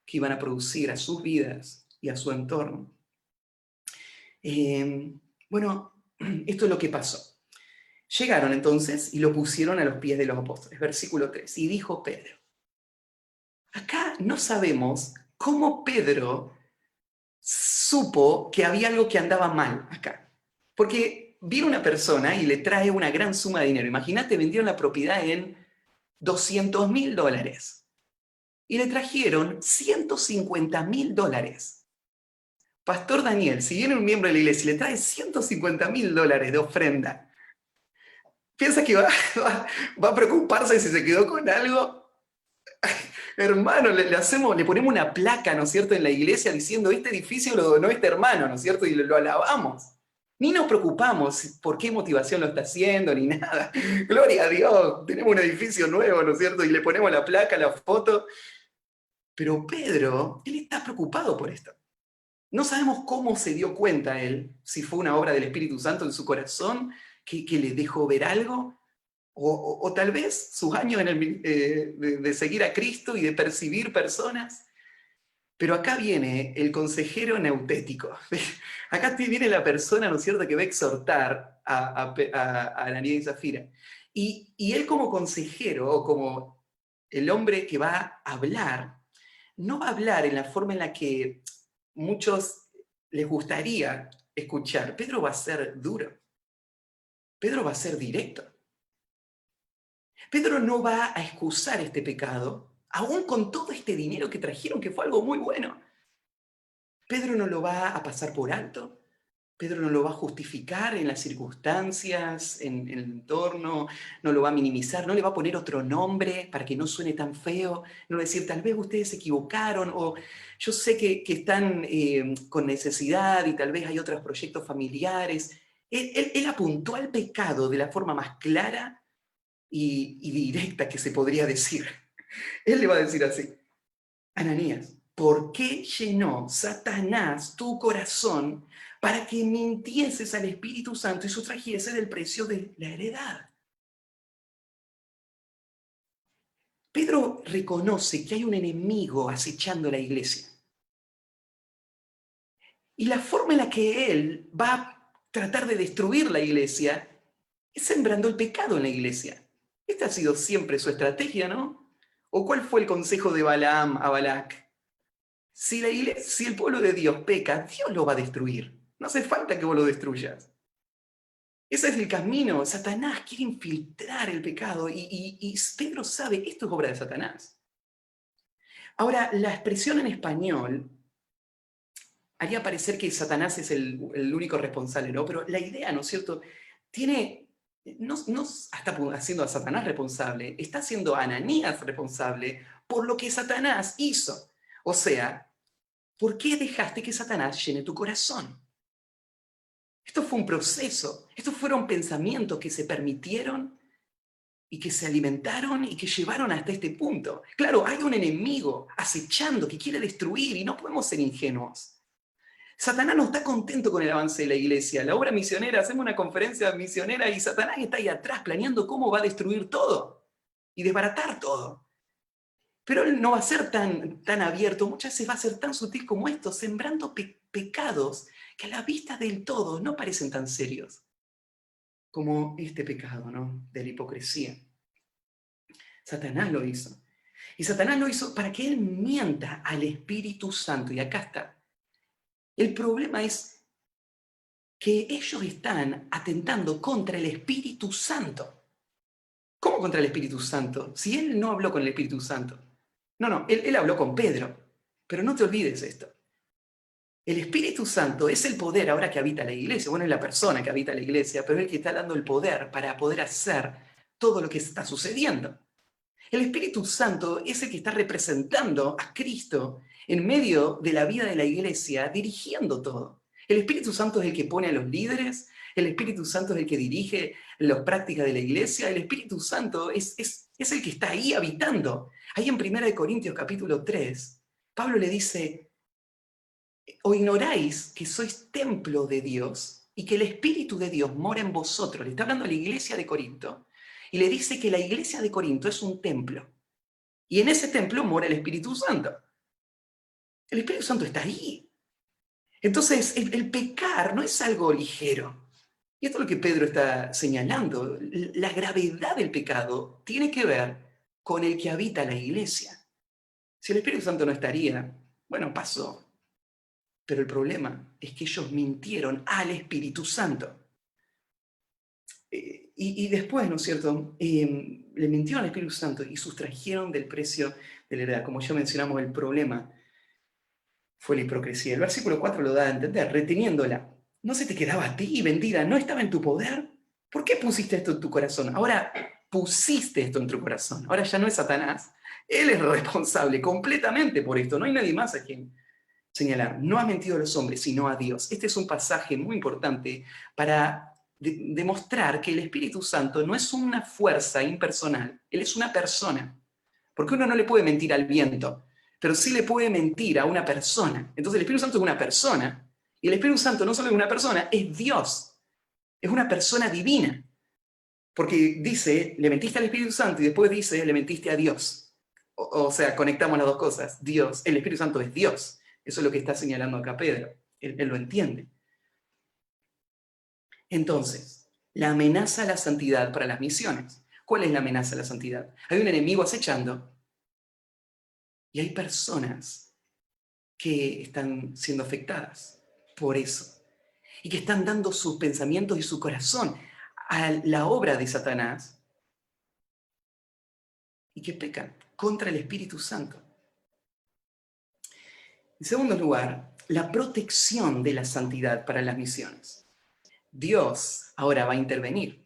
[SPEAKER 6] que iban a producir a sus vidas y a su entorno. Bueno, esto es lo que pasó. Llegaron entonces y lo pusieron a los pies de los apóstoles. Versículo 3. Y dijo Pedro. Acá no sabemos cómo Pedro supo que había algo que andaba mal acá. Porque viene una persona y le trae una gran suma de dinero. Imagínate, vendieron la propiedad en $200.000. Y le trajeron $150.000. Pastor Daniel, si viene un miembro de la iglesia y le trae $150.000 de ofrenda, ¿piensa que va a preocuparse si se quedó con algo? Hermano, le ponemos una placa, ¿no es cierto?, en la iglesia diciendo, este edificio lo donó este hermano, ¿no es cierto?, y lo alabamos. Ni nos preocupamos por qué motivación lo está haciendo, ni nada. Gloria a Dios, tenemos un edificio nuevo, ¿no es cierto?, y le ponemos la placa, la foto. Pero Pedro, él está preocupado por esto. No sabemos cómo se dio cuenta él, si fue una obra del Espíritu Santo en su corazón, que le dejó ver algo, o tal vez sus años de seguir a Cristo y de percibir personas. Pero acá viene el consejero neutético. Acá viene la persona, ¿no es cierto?, que va a exhortar a Ananías y Zafira. Y él como consejero, o como el hombre que va a hablar, no va a hablar en la forma en la que muchos les gustaría escuchar. Pedro va a ser duro. Pedro va a ser directo. Pedro no va a excusar este pecado, aún con todo este dinero que trajeron, que fue algo muy bueno. Pedro no lo va a pasar por alto. Pedro no lo va a justificar en las circunstancias, en el entorno, no lo va a minimizar, no le va a poner otro nombre para que no suene tan feo, no va a decir, tal vez ustedes se equivocaron, o yo sé que están con necesidad y tal vez hay otros proyectos familiares. Él apuntó al pecado de la forma más clara y directa que se podría decir. Él le va a decir así, Ananías, ¿por qué llenó Satanás tu corazón para que mintieses al Espíritu Santo y sustrajese del precio de la heredad? Pedro reconoce que hay un enemigo acechando la iglesia. Y la forma en la que él va a tratar de destruir la iglesia es sembrando el pecado en la iglesia. Esta ha sido siempre su estrategia, ¿no? ¿O cuál fue el consejo de Balaam a Balac? Si el pueblo de Dios peca, Dios lo va a destruir. No hace falta que vos lo destruyas. Ese es el camino. Satanás quiere infiltrar el pecado y Pedro sabe, esto es obra de Satanás. Ahora, la expresión en español haría parecer que Satanás es el único responsable, ¿no? Pero la idea, ¿no es cierto?, tiene, no está haciendo a Satanás responsable, está haciendo a Ananías responsable por lo que Satanás hizo. O sea, ¿por qué dejaste que Satanás llene tu corazón? Esto fue un proceso, estos fueron pensamientos que se permitieron y que se alimentaron y que llevaron hasta este punto. Claro, hay un enemigo acechando que quiere destruir y no podemos ser ingenuos. Satanás no está contento con el avance de la iglesia. La obra misionera, hacemos una conferencia misionera y Satanás está ahí atrás planeando cómo va a destruir todo y desbaratar todo. Pero él no va a ser tan abierto, muchas veces va a ser tan sutil como esto, sembrando pecados que a la vista del todo no parecen tan serios como este pecado, ¿no?, de la hipocresía. Satanás lo hizo. Y Satanás lo hizo para que él mienta al Espíritu Santo. Y acá está. El problema es que ellos están atentando contra el Espíritu Santo. ¿Cómo contra el Espíritu Santo? Si él no habló con el Espíritu Santo. No, él habló con Pedro. Pero no te olvides esto. El Espíritu Santo es el poder ahora que habita la iglesia. Bueno, es la persona que habita la iglesia, pero es el que está dando el poder para poder hacer todo lo que está sucediendo. El Espíritu Santo es el que está representando a Cristo en medio de la vida de la iglesia, dirigiendo todo. El Espíritu Santo es el que pone a los líderes, el Espíritu Santo es el que dirige las prácticas de la iglesia, el Espíritu Santo es el que está ahí habitando. Ahí en 1 Corintios capítulo 3, Pablo le dice, ¿o ignoráis que sois templo de Dios y que el Espíritu de Dios mora en vosotros? Le está hablando a la iglesia de Corinto y le dice que la iglesia de Corinto es un templo. Y en ese templo mora el Espíritu Santo. El Espíritu Santo está ahí. Entonces, el pecar no es algo ligero. Y esto es lo que Pedro está señalando. La gravedad del pecado tiene que ver con el que habita la iglesia. Si el Espíritu Santo no estaría, bueno, pasó. Pero el problema es que ellos mintieron al Espíritu Santo. Y después, ¿no es cierto?, le mintieron al Espíritu Santo y sustrajeron del precio de la heredad. Como ya mencionamos, el problema fue la hipocresía. El versículo 4 lo da a entender, reteniéndola. ¿No se te quedaba a ti, vendida? ¿No estaba en tu poder? ¿Por qué pusiste esto en tu corazón? Ahora pusiste esto en tu corazón. Ahora ya no es Satanás. Él es responsable completamente por esto. No hay nadie más a quien señalar. No has mentido a los hombres, sino a Dios. Este es un pasaje muy importante para demostrar que el Espíritu Santo no es una fuerza impersonal. Él es una persona. Porque uno no le puede mentir al viento, pero sí le puede mentir a una persona. Entonces el Espíritu Santo es una persona, y el Espíritu Santo no solo es una persona, es Dios. Es una persona divina. Porque dice, le mentiste al Espíritu Santo, y después dice, le mentiste a Dios. O sea, conectamos las dos cosas. Dios, el Espíritu Santo es Dios. Eso es lo que está señalando acá Pedro. Él lo entiende. Entonces, la amenaza a la santidad para las misiones. ¿Cuál es la amenaza a la santidad? Hay un enemigo acechando y hay personas que están siendo afectadas por eso y que están dando sus pensamientos y su corazón a la obra de Satanás y que pecan contra el Espíritu Santo. En segundo lugar, la protección de la santidad para las misiones. Dios ahora va a intervenir.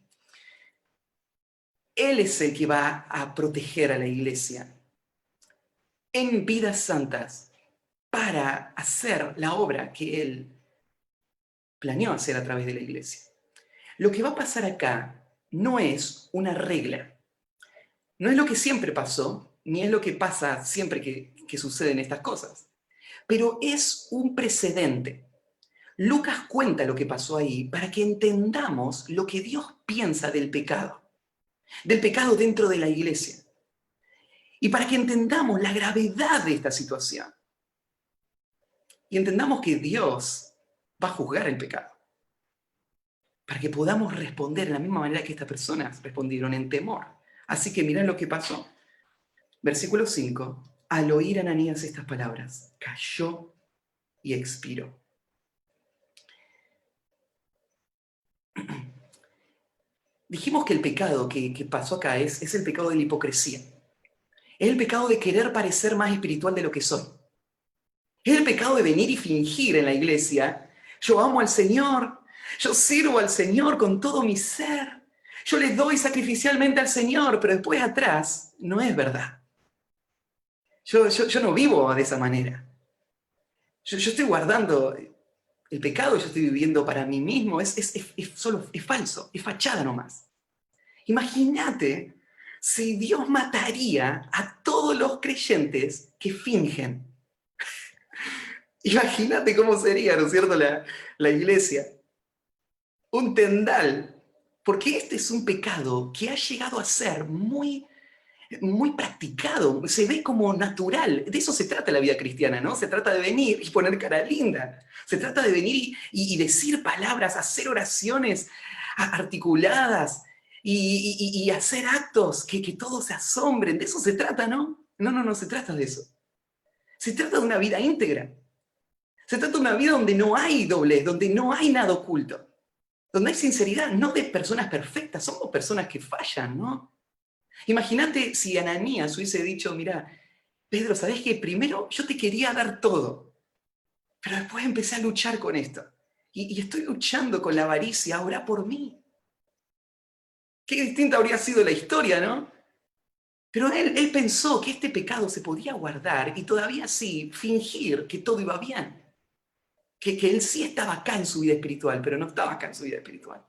[SPEAKER 6] Él es el que va a proteger a la iglesia en vidas santas para hacer la obra que Él planeó hacer a través de la iglesia. Lo que va a pasar acá no es una regla. No es lo que siempre pasó, ni es lo que pasa siempre que suceden estas cosas. Pero es un precedente. Lucas cuenta lo que pasó ahí para que entendamos lo que Dios piensa del pecado dentro de la iglesia, y para que entendamos la gravedad de esta situación, y entendamos que Dios va a juzgar el pecado, para que podamos responder de la misma manera que estas personas respondieron, en temor. Así que miren lo que pasó. Versículo 5, al oír Ananías estas palabras, cayó y expiró. Dijimos que el pecado que pasó acá es el pecado de la hipocresía. Es el pecado de querer parecer más espiritual de lo que soy. Es el pecado de venir y fingir en la iglesia. Yo amo al Señor, yo sirvo al Señor con todo mi ser, yo le doy sacrificialmente al Señor, pero después atrás no es verdad. Yo no vivo de esa manera. Yo estoy guardando el pecado, yo estoy viviendo para mí mismo, es falso, es fachada nomás. Imagínate si Dios mataría a todos los creyentes que fingen. Imagínate cómo sería, ¿no es cierto?, la iglesia. Un tendal, porque este es un pecado que ha llegado a ser muy practicado, se ve como natural. De eso se trata la vida cristiana, ¿no? Se trata de venir y poner cara linda. Se trata de venir y decir palabras, hacer oraciones articuladas y hacer actos que todos se asombren. De eso se trata, ¿no? No se trata de eso. Se trata de una vida íntegra. Se trata de una vida donde no hay doblez, donde no hay nada oculto, donde hay sinceridad, no de personas perfectas, somos personas que fallan, ¿no? Imagínate si Ananías hubiese dicho, mira, Pedro, ¿sabés qué? Primero yo te quería dar todo, pero después empecé a luchar con esto. Y estoy luchando con la avaricia, ora por mí. Qué distinta habría sido la historia, ¿no? Pero él pensó que este pecado se podía guardar y todavía así fingir que todo iba bien. Que él sí estaba acá en su vida espiritual, pero no estaba acá en su vida espiritual.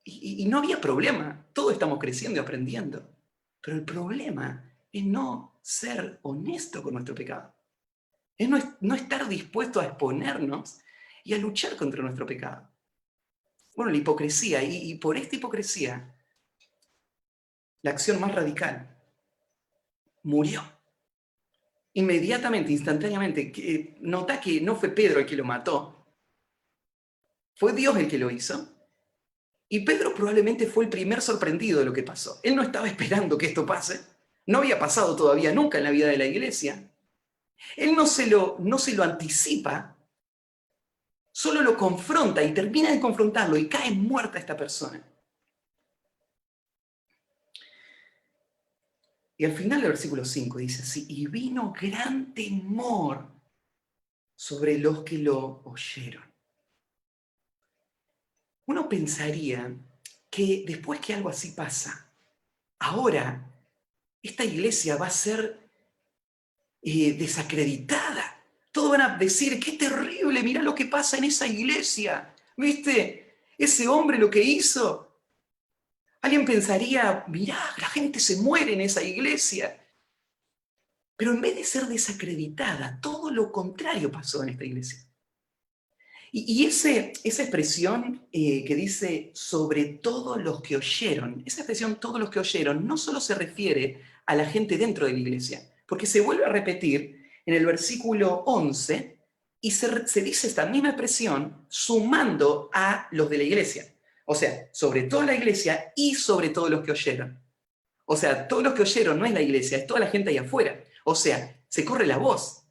[SPEAKER 6] Y no había problema, todos estamos creciendo y aprendiendo. Pero el problema es no ser honesto con nuestro pecado. Es no estar dispuesto a exponernos y a luchar contra nuestro pecado. Bueno, la hipocresía, y por esta hipocresía, la acción más radical murió. Inmediatamente, instantáneamente. Nota que no fue Pedro el que lo mató, fue Dios el que lo hizo. Y Pedro probablemente fue el primer sorprendido de lo que pasó. Él no estaba esperando que esto pase. No había pasado todavía nunca en la vida de la iglesia. Él no se lo anticipa, solo lo confronta y termina de confrontarlo y cae muerta esta persona. Y al final del versículo 5 dice así, y vino gran temor sobre los que lo oyeron. Uno pensaría que después que algo así pasa, ahora esta iglesia va a ser desacreditada. Todos van a decir, qué terrible, mirá lo que pasa en esa iglesia. ¿Viste? Ese hombre lo que hizo. Alguien pensaría, mirá, la gente se muere en esa iglesia. Pero en vez de ser desacreditada, todo lo contrario pasó en esta iglesia. Y esa expresión que dice sobre todos los que oyeron, esa expresión todos los que oyeron no solo se refiere a la gente dentro de la iglesia, porque se vuelve a repetir en el versículo 11 y se dice esta misma expresión sumando a los de la iglesia. O sea, sobre toda la iglesia y sobre todos los que oyeron. O sea, todos los que oyeron no es la iglesia, es toda la gente ahí afuera. O sea, se corre la voz.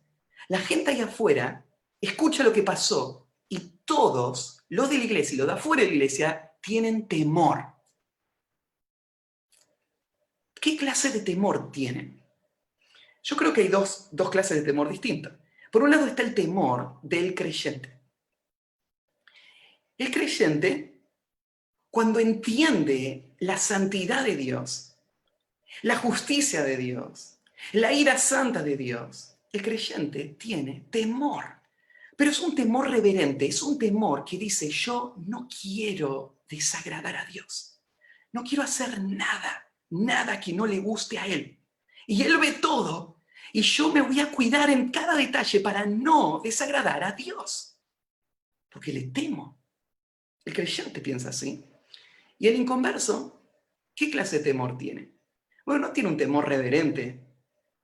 [SPEAKER 6] La gente ahí afuera escucha lo que pasó y todos, los de la iglesia y los de afuera de la iglesia, tienen temor. ¿Qué clase de temor tienen? Yo creo que hay dos clases de temor distintas. Por un lado está el temor del creyente. El creyente, cuando entiende la santidad de Dios, la justicia de Dios, la ira santa de Dios, el creyente tiene temor. Pero es un temor reverente, es un temor que dice, yo no quiero desagradar a Dios. No quiero hacer nada que no le guste a Él. Y Él ve todo, y yo me voy a cuidar en cada detalle para no desagradar a Dios. Porque le temo. El creyente piensa así. Y el inconverso, ¿qué clase de temor tiene? Bueno, no tiene un temor reverente,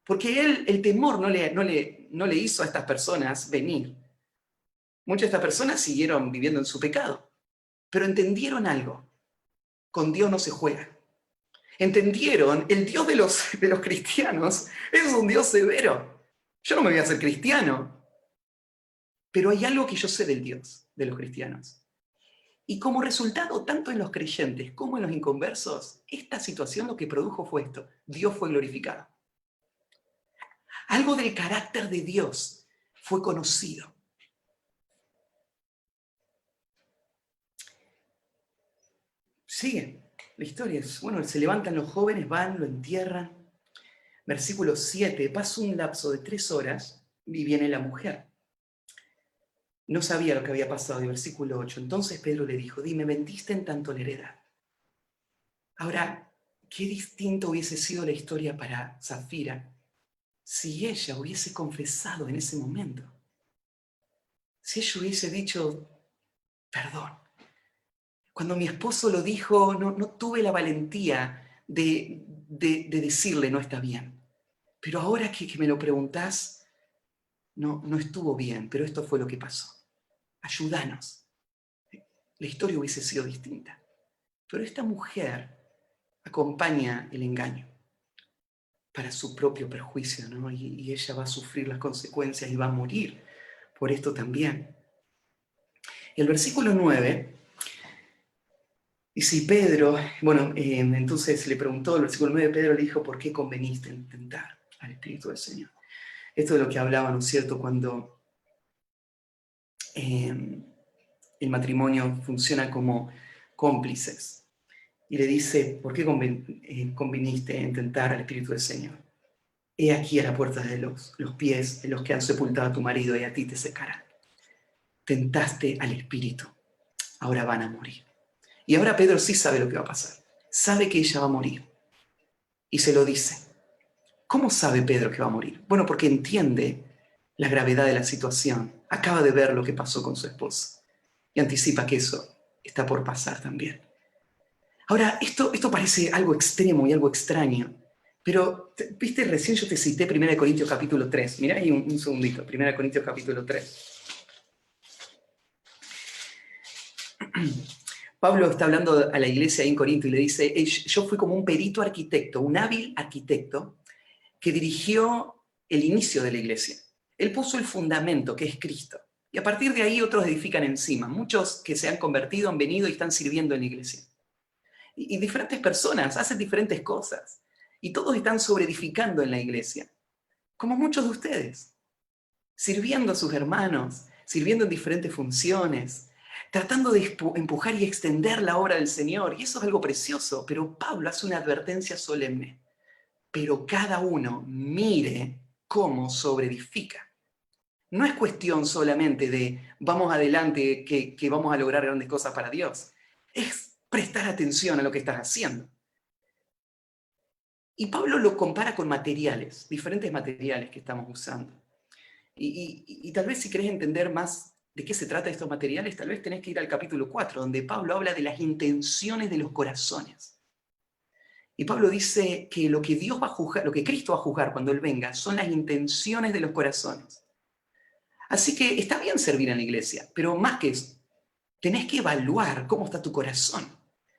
[SPEAKER 6] porque el temor no le hizo a estas personas venir. Muchas de estas personas siguieron viviendo en su pecado, pero entendieron algo. Con Dios no se juega. Entendieron, el Dios de los cristianos es un Dios severo. Yo no me voy a hacer cristiano, pero hay algo que yo sé del Dios de los cristianos. Y como resultado, tanto en los creyentes como en los inconversos, esta situación lo que produjo fue esto: Dios fue glorificado. Algo del carácter de Dios fue conocido. Sigue la historia. Bueno, se levantan los jóvenes, van, lo entierran. Versículo 7, pasa un lapso de 3 horas y viene la mujer. No sabía lo que había pasado. Y versículo 8, entonces Pedro le dijo, dime, ¿vendiste en tanto la heredad? Ahora, qué distinto hubiese sido la historia para Zafira si ella hubiese confesado en ese momento. Si ella hubiese dicho, perdón. Cuando mi esposo lo dijo, no tuve la valentía de decirle no está bien. Pero ahora que me lo preguntás, no estuvo bien, pero esto fue lo que pasó. Ayúdanos. La historia hubiese sido distinta. Pero esta mujer acompaña el engaño para su propio perjuicio, ¿no? Y ella va a sufrir las consecuencias y va a morir por esto también. El versículo 9 dice, y Pedro, bueno, entonces le preguntó, el versículo 9, Pedro le dijo, ¿por qué conveniste en tentar al Espíritu del Señor? Esto de lo que hablaba, ¿no es cierto?, cuando el matrimonio funciona como cómplices. Y le dice, ¿por qué conviniste en tentar al Espíritu del Señor? He aquí a la puerta de los pies de los que han sepultado a tu marido y a ti te secarán. Tentaste al Espíritu, ahora van a morir. Y ahora Pedro sí sabe lo que va a pasar. Sabe que ella va a morir. Y se lo dice. ¿Cómo sabe Pedro que va a morir? Bueno, porque entiende la gravedad de la situación. Acaba de ver lo que pasó con su esposa. Y anticipa que eso está por pasar también. Ahora, esto parece algo extremo y algo extraño. Pero, viste, recién yo te cité 1 Corintios capítulo 3. Mirá ahí un segundito. 1 Corintios capítulo 3. Pablo está hablando a la iglesia ahí en Corinto y le dice, yo fui como un perito arquitecto, un hábil arquitecto que dirigió el inicio de la iglesia. Él puso el fundamento, que es Cristo. Y a partir de ahí otros edifican encima. Muchos que se han convertido han venido y están sirviendo en la iglesia. Y diferentes personas hacen diferentes cosas. Y todos están sobreedificando en la iglesia. Como muchos de ustedes. Sirviendo a sus hermanos, sirviendo en diferentes funciones, tratando de empujar y extender la obra del Señor. Y eso es algo precioso, pero Pablo hace una advertencia solemne. Pero cada uno mire cómo sobreedifica. No es cuestión solamente de vamos adelante, que vamos a lograr grandes cosas para Dios. Es prestar atención a lo que estás haciendo. Y Pablo lo compara con materiales, diferentes materiales que estamos usando. Y tal vez si querés entender más de qué se trata estos materiales, tal vez tenés que ir al capítulo 4, donde Pablo habla de las intenciones de los corazones. Y Pablo dice que lo que Dios va a juzgar, lo que Cristo va a juzgar cuando Él venga, son las intenciones de los corazones. Así que está bien servir en la iglesia, pero más que eso, tenés que evaluar cómo está tu corazón.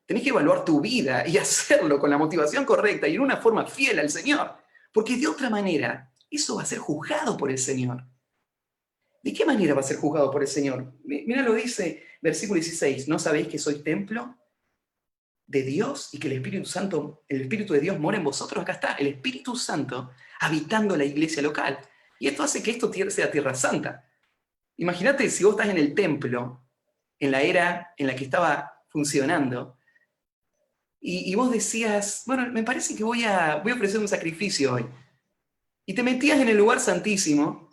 [SPEAKER 6] Tenés que evaluar tu vida y hacerlo con la motivación correcta y en una forma fiel al Señor. Porque de otra manera, eso va a ser juzgado por el Señor. ¿De qué manera va a ser juzgado por el Señor? Mira lo dice versículo 16. ¿No sabéis que sois templo de Dios y que el Espíritu Santo, el Espíritu de Dios mora en vosotros? Acá está, el Espíritu Santo habitando la iglesia local. Y esto hace que esto sea Tierra Santa. Imagínate si vos estás en el templo, en la era en la que estaba funcionando, y vos decías, bueno, me parece que voy a ofrecer un sacrificio hoy. Y te metías en el lugar santísimo,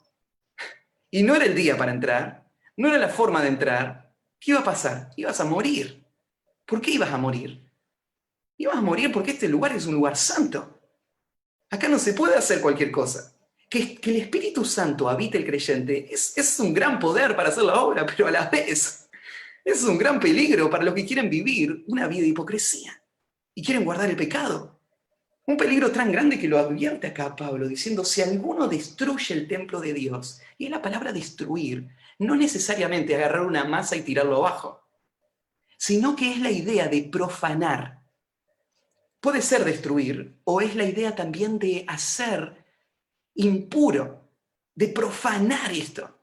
[SPEAKER 6] y no era el día para entrar, no era la forma de entrar. ¿Qué iba a pasar? Ibas a morir. ¿Por qué ibas a morir? Ibas a morir porque este lugar es un lugar santo. Acá no se puede hacer cualquier cosa. Que el Espíritu Santo habite el creyente es un gran poder para hacer la obra, pero a la vez es un gran peligro para los que quieren vivir una vida de hipocresía y quieren guardar el pecado. Un peligro tan grande que lo advierte acá Pablo, diciendo, si alguno destruye el templo de Dios, y la palabra destruir no necesariamente agarrar una masa y tirarlo abajo, sino que es la idea de profanar. Puede ser destruir, o es la idea también de hacer impuro, de profanar esto.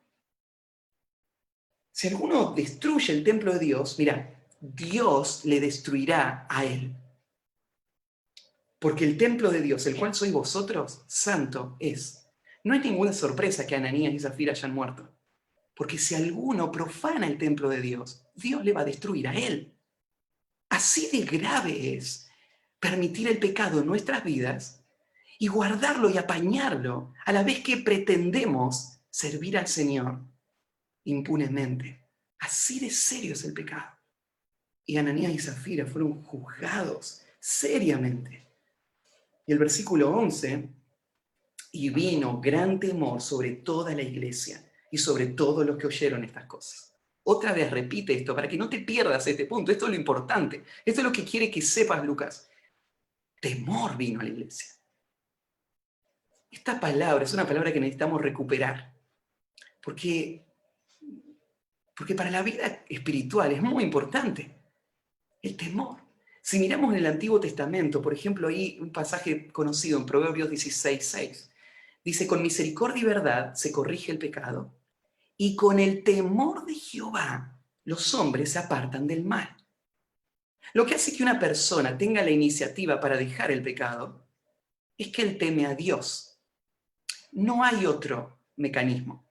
[SPEAKER 6] Si alguno destruye el templo de Dios, mira, Dios le destruirá a él. Porque el templo de Dios, el cual sois vosotros, santo es. No es ninguna sorpresa que Ananías y Zafira hayan muerto. Porque si alguno profana el templo de Dios, Dios le va a destruir a él. Así de grave es permitir el pecado en nuestras vidas y guardarlo y apañarlo a la vez que pretendemos servir al Señor impunemente. Así de serio es el pecado. Y Ananías y Zafira fueron juzgados seriamente. Y el versículo 11, y vino gran temor sobre toda la iglesia y sobre todos los que oyeron estas cosas. Otra vez repite esto para que no te pierdas este punto. Esto es lo importante. Esto es lo que quiere que sepas, Lucas. Temor vino a la iglesia. Esta palabra es una palabra que necesitamos recuperar. Porque para la vida espiritual es muy importante el temor. Si miramos en el Antiguo Testamento, por ejemplo, hay un pasaje conocido en Proverbios 16:6. Dice, con misericordia y verdad se corrige el pecado, y con el temor de Jehová los hombres se apartan del mal. Lo que hace que una persona tenga la iniciativa para dejar el pecado es que él teme a Dios. No hay otro mecanismo.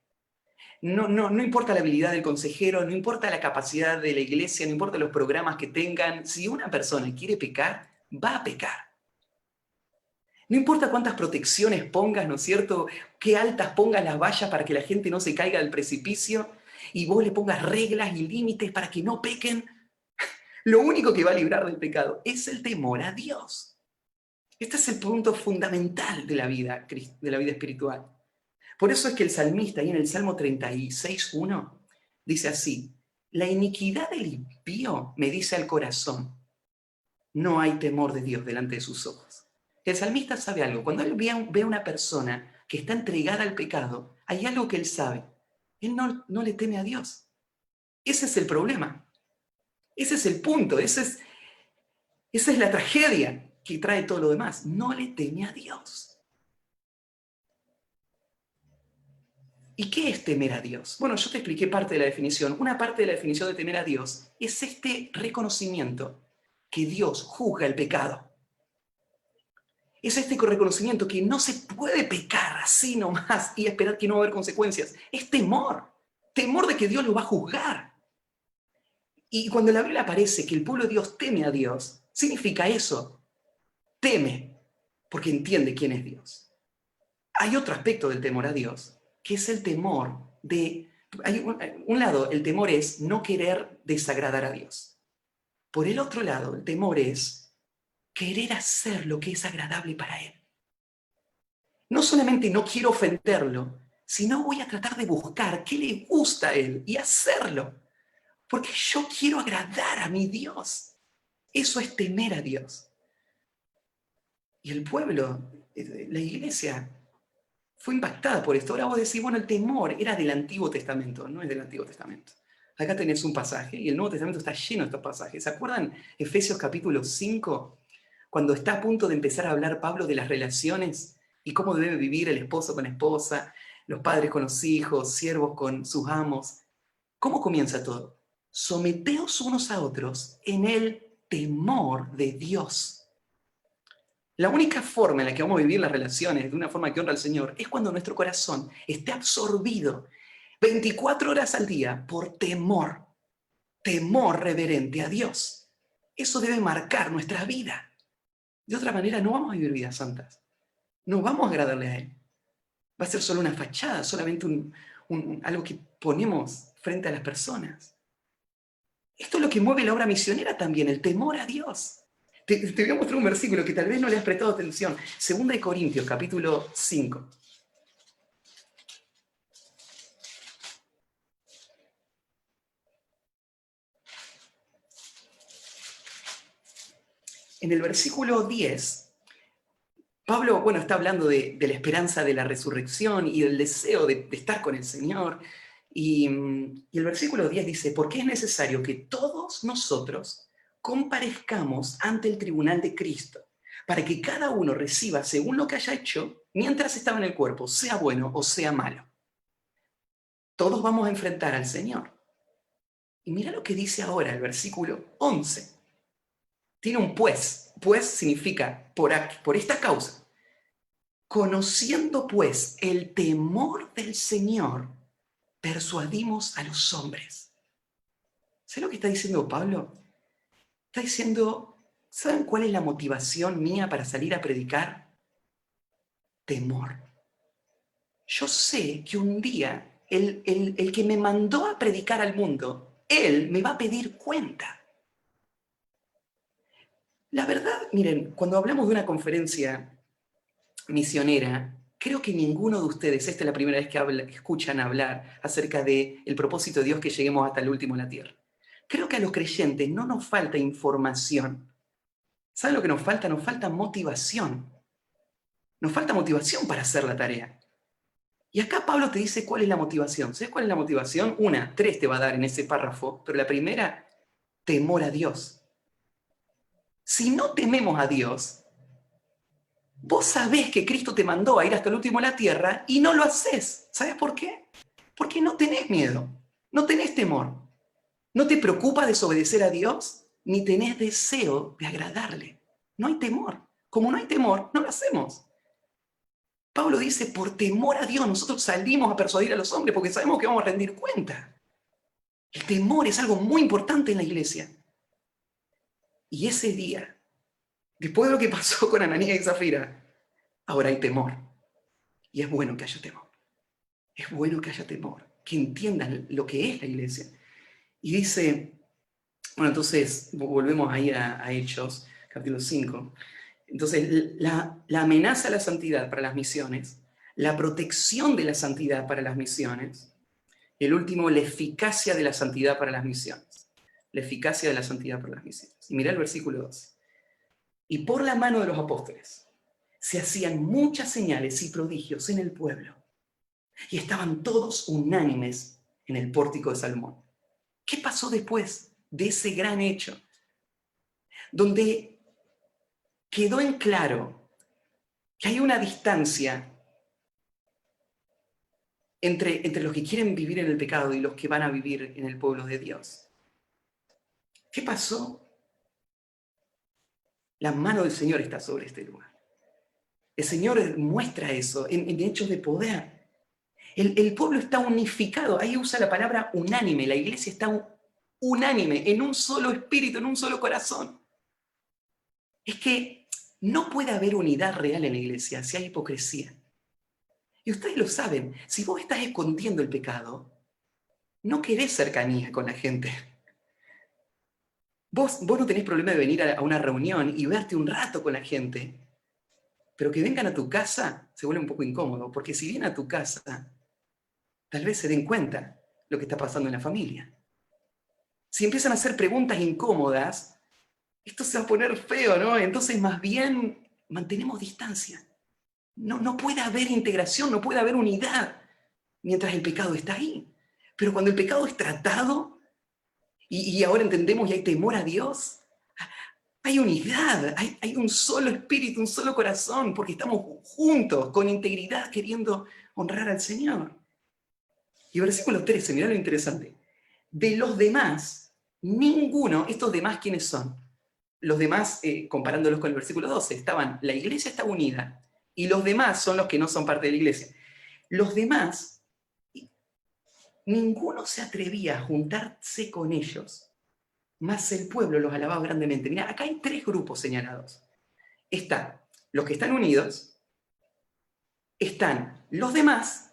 [SPEAKER 6] No importa la habilidad del consejero, no importa la capacidad de la iglesia, no importa los programas que tengan. Si una persona quiere pecar, va a pecar. No importa cuántas protecciones pongas, ¿no es cierto? Qué altas pongas las vallas para que la gente no se caiga del precipicio y vos le pongas reglas y límites para que no pequen. Lo único que va a librar del pecado es el temor a Dios. Este es el punto fundamental de la vida espiritual. Por eso es que el salmista, ahí en el Salmo 36:1, dice así, la iniquidad del impío me dice al corazón, no hay temor de Dios delante de sus ojos. El salmista sabe algo. Cuando él ve a una persona que está entregada al pecado, hay algo que él sabe. Él no le teme a Dios. Ese es el problema. Ese es el punto. Esa es la tragedia que trae todo lo demás. No le teme a Dios. ¿Y qué es temer a Dios? Bueno, yo te expliqué parte de la definición. Una parte de la definición de temer a Dios es este reconocimiento que Dios juzga el pecado. Es este reconocimiento que no se puede pecar así nomás y esperar que no va a haber consecuencias. Es temor. Temor de que Dios lo va a juzgar. Y cuando en la Biblia aparece que el pueblo de Dios teme a Dios, significa eso. Teme porque entiende quién es Dios. Hay otro aspecto del temor a Dios, que es el temor de... Hay un lado, el temor es no querer desagradar a Dios. Por el otro lado, el temor es querer hacer lo que es agradable para Él. No solamente no quiero ofenderlo, sino voy a tratar de buscar qué le gusta a Él y hacerlo. Porque yo quiero agradar a mi Dios. Eso es temer a Dios. Y el pueblo, la iglesia, fue impactada por esto. Ahora vos decís, bueno, el temor era del Antiguo Testamento, no es del Antiguo Testamento. Acá tenés un pasaje y el Nuevo Testamento está lleno de estos pasajes. ¿Se acuerdan Efesios capítulo 5? Cuando está a punto de empezar a hablar Pablo de las relaciones y cómo debe vivir el esposo con la esposa, los padres con los hijos, siervos con sus amos. ¿Cómo comienza todo? Someteos unos a otros en el temor de Dios. La única forma en la que vamos a vivir las relaciones de una forma que honra al Señor es cuando nuestro corazón esté absorbido 24 horas al día por temor reverente a Dios. Eso debe marcar nuestra vida. De otra manera no vamos a vivir vidas santas. No vamos a agradarle a Él. Va a ser solo una fachada, solamente algo que ponemos frente a las personas. Esto es lo que mueve la obra misionera también, el temor a Dios. Te voy a mostrar un versículo que tal vez no le has prestado atención. 2 Corintios, capítulo 5. En el versículo 10, Pablo, está hablando de la esperanza de la resurrección y del deseo de estar con el Señor. Y el versículo 10 dice, porque es necesario que todos nosotros comparezcamos ante el tribunal de Cristo, para que cada uno reciba según lo que haya hecho mientras estaba en el cuerpo, sea bueno o sea malo. Todos vamos a enfrentar al Señor. Y mira lo que dice ahora el versículo 11. Tiene un pues. Pues significa por esta causa. Conociendo pues el temor del Señor, persuadimos a los hombres. ¿Sabes lo que está diciendo Pablo? Está diciendo, ¿saben cuál es la motivación mía para salir a predicar? Temor. Yo sé que un día el que me mandó a predicar al mundo, él me va a pedir cuenta. La verdad, miren, cuando hablamos de una conferencia misionera, creo que ninguno de ustedes, esta es la primera vez que escuchan hablar acerca del propósito de Dios que lleguemos hasta el último en la tierra. Creo que a los creyentes no nos falta información. ¿Saben lo que nos falta? Nos falta motivación. Nos falta motivación para hacer la tarea. Y acá Pablo te dice cuál es la motivación. ¿Sabes cuál es la motivación? 3 te va a dar en ese párrafo, pero la primera, temor a Dios. Si no tememos a Dios, vos sabés que Cristo te mandó a ir hasta el último de la tierra y no lo haces. ¿Sabes por qué? Porque no tenés miedo, no tenés temor. No te preocupa desobedecer a Dios, ni tenés deseo de agradarle. No hay temor. Como no hay temor, no lo hacemos. Pablo dice, por temor a Dios nosotros salimos a persuadir a los hombres porque sabemos que vamos a rendir cuenta. El temor es algo muy importante en la iglesia. Y ese día, después de lo que pasó con Ananías y Zafira, ahora hay temor. Y es bueno que haya temor. Es bueno que haya temor, que entiendan lo que es la iglesia. Y dice, bueno, entonces volvemos ahí a Hechos, capítulo 5. Entonces, la amenaza a la santidad para las misiones, la protección de la santidad para las misiones, el último, la eficacia de la santidad para las misiones. La eficacia de la santidad para las misiones. Y mirá el versículo 12. Y por la mano de los apóstoles se hacían muchas señales y prodigios en el pueblo. Y estaban todos unánimes en el pórtico de Salomón. ¿Qué pasó después de ese gran hecho? Donde quedó en claro que hay una distancia entre los que quieren vivir en el pecado y los que van a vivir en el pueblo de Dios. ¿Qué pasó? La mano del Señor está sobre este lugar. El Señor muestra eso en hechos de poder. El pueblo está unificado. Ahí usa la palabra unánime. La iglesia está unánime, en un solo espíritu, en un solo corazón. Es que no puede haber unidad real en la iglesia si hay hipocresía. Y ustedes lo saben, si vos estás escondiendo el pecado, no querés cercanía con la gente. Vos no tenés problema de venir a una reunión y verte un rato con la gente, pero que vengan a tu casa se vuelve un poco incómodo, porque si vienen a tu casa, tal vez se den cuenta lo que está pasando en la familia. Si empiezan a hacer preguntas incómodas, esto se va a poner feo, ¿no? Entonces, más bien, mantenemos distancia. No puede haber integración, no puede haber unidad mientras el pecado está ahí. Pero cuando el pecado es tratado, y ahora entendemos y hay temor a Dios, hay unidad, hay un solo espíritu, un solo corazón, porque estamos juntos, con integridad, queriendo honrar al Señor. Y versículo 13, mirá lo interesante. De los demás, ninguno, estos demás, ¿quiénes son? Los demás, comparándolos con el versículo 12, la iglesia está unida, y los demás son los que no son parte de la iglesia. Los demás, ninguno se atrevía a juntarse con ellos, mas el pueblo los alababa grandemente. Mirá, acá hay 3 grupos señalados. Están los que están unidos, están los demás,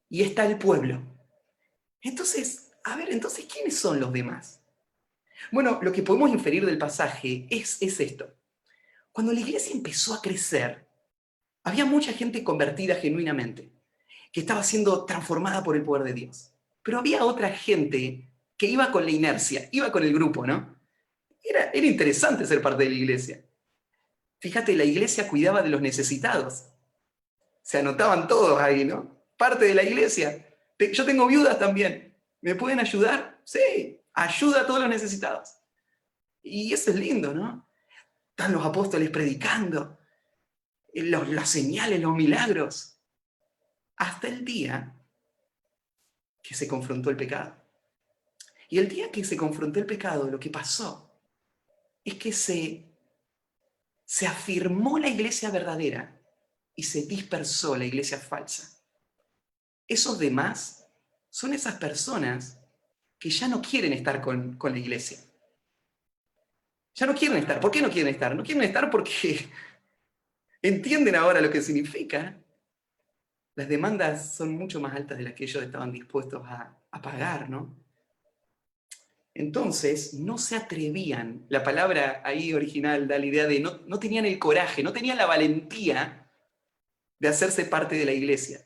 [SPEAKER 6] y está el pueblo. Entonces, entonces, ¿quiénes son los demás? Bueno, lo que podemos inferir del pasaje es esto. Cuando la iglesia empezó a crecer, había mucha gente convertida genuinamente, que estaba siendo transformada por el poder de Dios. Pero había otra gente que iba con la inercia, iba con el grupo, ¿no? Era interesante ser parte de la iglesia. Fíjate, la iglesia cuidaba de los necesitados. Se anotaban todos ahí, ¿no? Parte de la iglesia. Yo tengo viudas también. ¿Me pueden ayudar? Sí, ayuda a todos los necesitados. Y eso es lindo, ¿no? Están los apóstoles predicando, las señales, los milagros, hasta el día que se confrontó el pecado. Y el día que se confrontó el pecado, lo que pasó es que se afirmó la iglesia verdadera y se dispersó la iglesia falsa. Esos demás son esas personas que ya no quieren estar con la iglesia. Ya no quieren estar. ¿Por qué no quieren estar? No quieren estar porque entienden ahora lo que significa. Las demandas son mucho más altas de las que ellos estaban dispuestos a pagar, ¿no? Entonces, no se atrevían. La palabra ahí original da la idea de no tenían el coraje, no tenían la valentía de hacerse parte de la iglesia.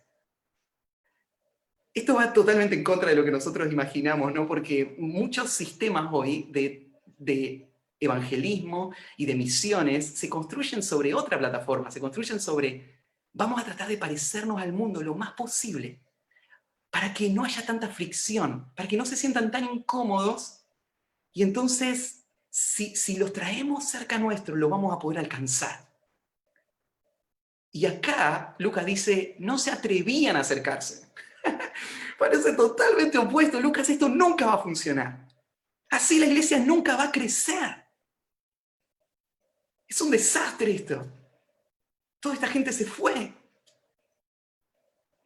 [SPEAKER 6] Esto va totalmente en contra de lo que nosotros imaginamos, ¿no? Porque muchos sistemas hoy de evangelismo y de misiones se construyen sobre otra plataforma, se construyen sobre, vamos a tratar de parecernos al mundo lo más posible, para que no haya tanta fricción, para que no se sientan tan incómodos, y entonces, si los traemos cerca nuestro, lo vamos a poder alcanzar. Y acá, Lucas dice, no se atrevían a acercarse. Parece totalmente opuesto. Lucas, esto nunca va a funcionar. Así la iglesia nunca va a crecer. Es un desastre esto. Toda esta gente se fue.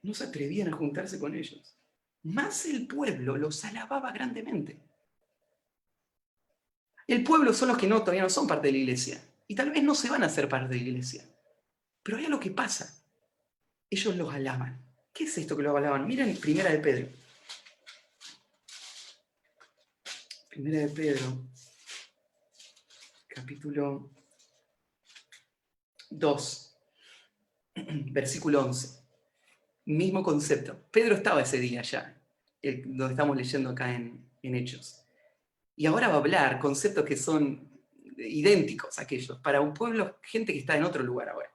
[SPEAKER 6] No se atrevían a juntarse con ellos. Más el pueblo los alababa grandemente. El pueblo son los que todavía no son parte de la iglesia. Y tal vez no se van a hacer parte de la iglesia. Pero hay algo que pasa. Ellos los alaban. ¿Qué es esto que los alaban? Miren Primera de Pedro. Primera de Pedro, capítulo 2, versículo 11. Mismo concepto. Pedro estaba ese día ya, donde estamos leyendo acá en Hechos. Y ahora va a hablar conceptos que son idénticos a aquellos, para un pueblo, gente que está en otro lugar ahora.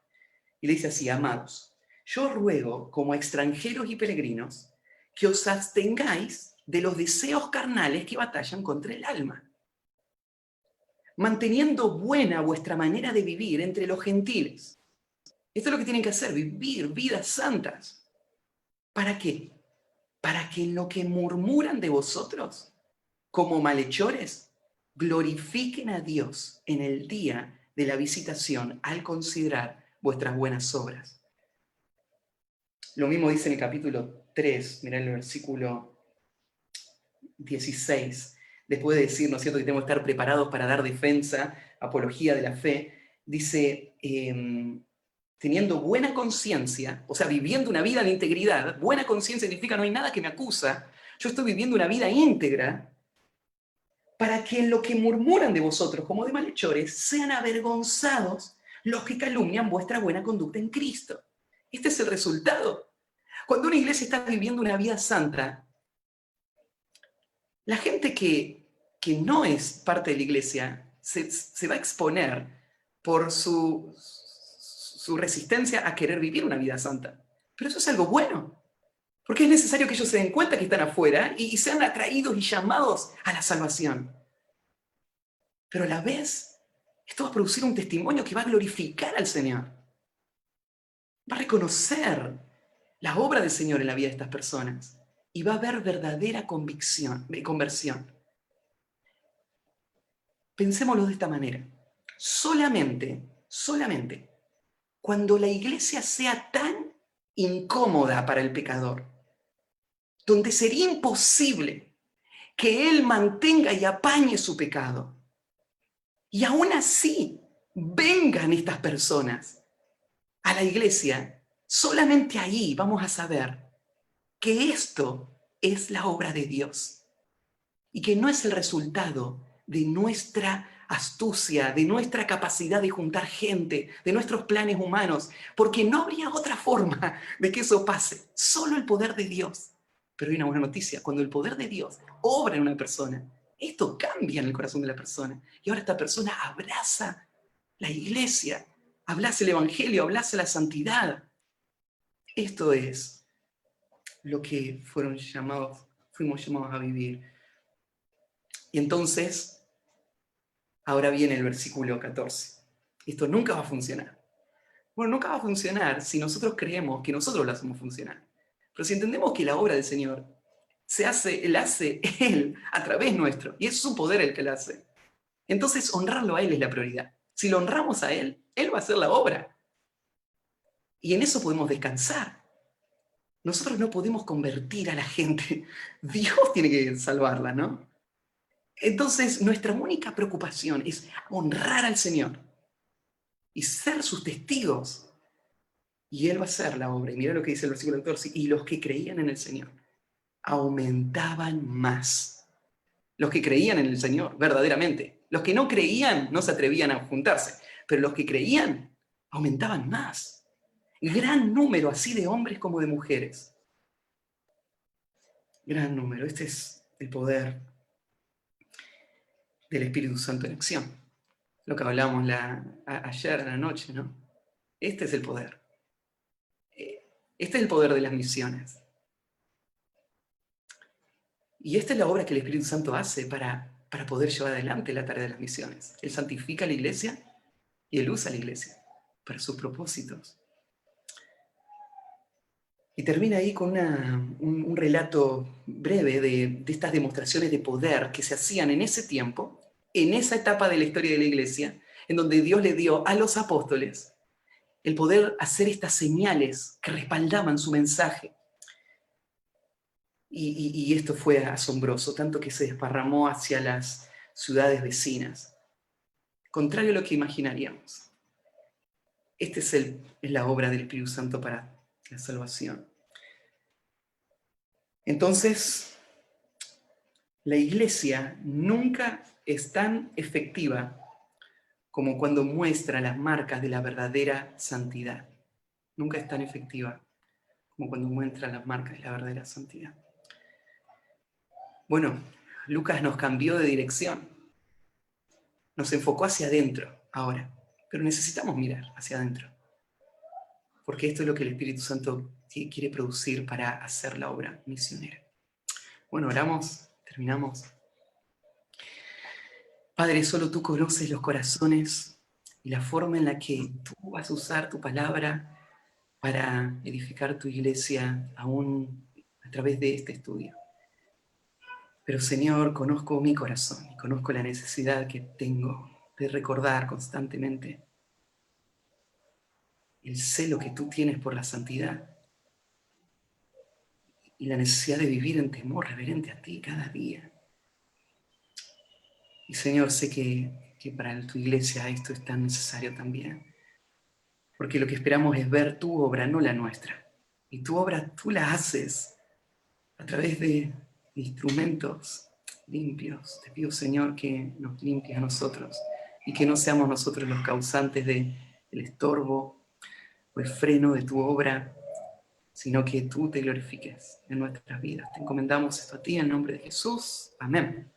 [SPEAKER 6] Y le dice así, amados, yo ruego como a extranjeros y peregrinos que os abstengáis de los deseos carnales que batallan contra el alma, manteniendo buena vuestra manera de vivir entre los gentiles. Esto es lo que tienen que hacer, vivir vidas santas. ¿Para qué? Para que en lo que murmuran de vosotros, como malhechores, glorifiquen a Dios en el día de la visitación al considerar vuestras buenas obras. Lo mismo dice en el capítulo 3, mirá el versículo 16, después de decir, ¿no es cierto?, que tenemos que estar preparados para dar defensa, apología de la fe, dice, teniendo buena conciencia, o sea, viviendo una vida de integridad. Buena conciencia significa no hay nada que me acusa, yo estoy viviendo una vida íntegra, para que en lo que murmuran de vosotros como de malhechores sean avergonzados los que calumnian vuestra buena conducta en Cristo. Este es el resultado. Cuando una iglesia está viviendo una vida santa, la gente que no es parte de la iglesia se va a exponer por su resistencia a querer vivir una vida santa. Pero eso es algo bueno, porque es necesario que ellos se den cuenta que están afuera y sean atraídos y llamados a la salvación. Pero a la vez, esto va a producir un testimonio que va a glorificar al Señor. Va a reconocer la obra del Señor en la vida de estas personas y va a haber verdadera conversión. Pensémoslo de esta manera. Solamente cuando la iglesia sea tan incómoda para el pecador, donde sería imposible que él mantenga y apañe su pecado, y aún así vengan estas personas a la iglesia, solamente ahí vamos a saber que esto es la obra de Dios y que no es el resultado de nuestra astucia, de nuestra capacidad de juntar gente, de nuestros planes humanos, porque no habría otra forma de que eso pase, solo el poder de Dios. Pero hay una buena noticia, cuando el poder de Dios obra en una persona, esto cambia en el corazón de la persona, y ahora esta persona abraza la iglesia, abraza el evangelio, abraza la santidad. Esto es lo que fuimos llamados a vivir. Y entonces, ahora viene el versículo 14. Esto nunca va a funcionar. Bueno, nunca va a funcionar si nosotros creemos que nosotros lo hacemos funcionar. Pero si entendemos que la obra del Señor Él hace Él a través nuestro, y es su poder el que lo hace. Entonces, honrarlo a Él es la prioridad. Si lo honramos a Él, Él va a hacer la obra. Y en eso podemos descansar. Nosotros no podemos convertir a la gente. Dios tiene que salvarla, ¿no? Entonces, nuestra única preocupación es honrar al Señor y ser sus testigos. Y Él va a hacer la obra. Y mira lo que dice el versículo 14. Y los que creían en el Señor aumentaban más. Los que creían en el Señor, verdaderamente. Los que no creían no se atrevían a juntarse. Pero los que creían aumentaban más. Gran número así de hombres como de mujeres. Gran número. Este es el poder del Espíritu Santo en acción. Lo que hablamos ayer a la noche, ¿no? Este es el poder. Este es el poder de las misiones. Y esta es la obra que el Espíritu Santo hace para poder llevar adelante la tarea de las misiones. Él santifica a la iglesia y Él usa a la iglesia para sus propósitos. Y termina ahí con un relato breve de estas demostraciones de poder que se hacían en ese tiempo, en esa etapa de la historia de la iglesia, en donde Dios le dio a los apóstoles el poder hacer estas señales que respaldaban su mensaje. Y esto fue asombroso, tanto que se desparramó hacia las ciudades vecinas. Contrario a lo que imaginaríamos. Esta es la obra del Espíritu Santo para la salvación. Entonces, la iglesia nunca es tan efectiva como cuando muestra las marcas de la verdadera santidad. Nunca es tan efectiva como cuando muestra las marcas de la verdadera santidad. Bueno, Lucas nos cambió de dirección. Nos enfocó hacia adentro ahora, pero necesitamos mirar hacia adentro. Porque esto es lo que el Espíritu Santo quiere producir para hacer la obra misionera. Bueno, oramos, terminamos. Padre, solo tú conoces los corazones y la forma en la que tú vas a usar tu palabra para edificar tu iglesia aún a través de este estudio. Pero Señor, conozco mi corazón y conozco la necesidad que tengo de recordar constantemente el celo que tú tienes por la santidad y la necesidad de vivir en temor reverente a ti cada día. Y Señor, sé que para tu iglesia esto es tan necesario también, porque lo que esperamos es ver tu obra, no la nuestra. Y tu obra tú la haces a través de instrumentos limpios. Te pido, Señor, que nos limpies a nosotros y que no seamos nosotros los causantes del estorbo o el freno de tu obra, sino que tú te glorifiques en nuestras vidas. Te encomendamos esto a ti en el nombre de Jesús. Amén.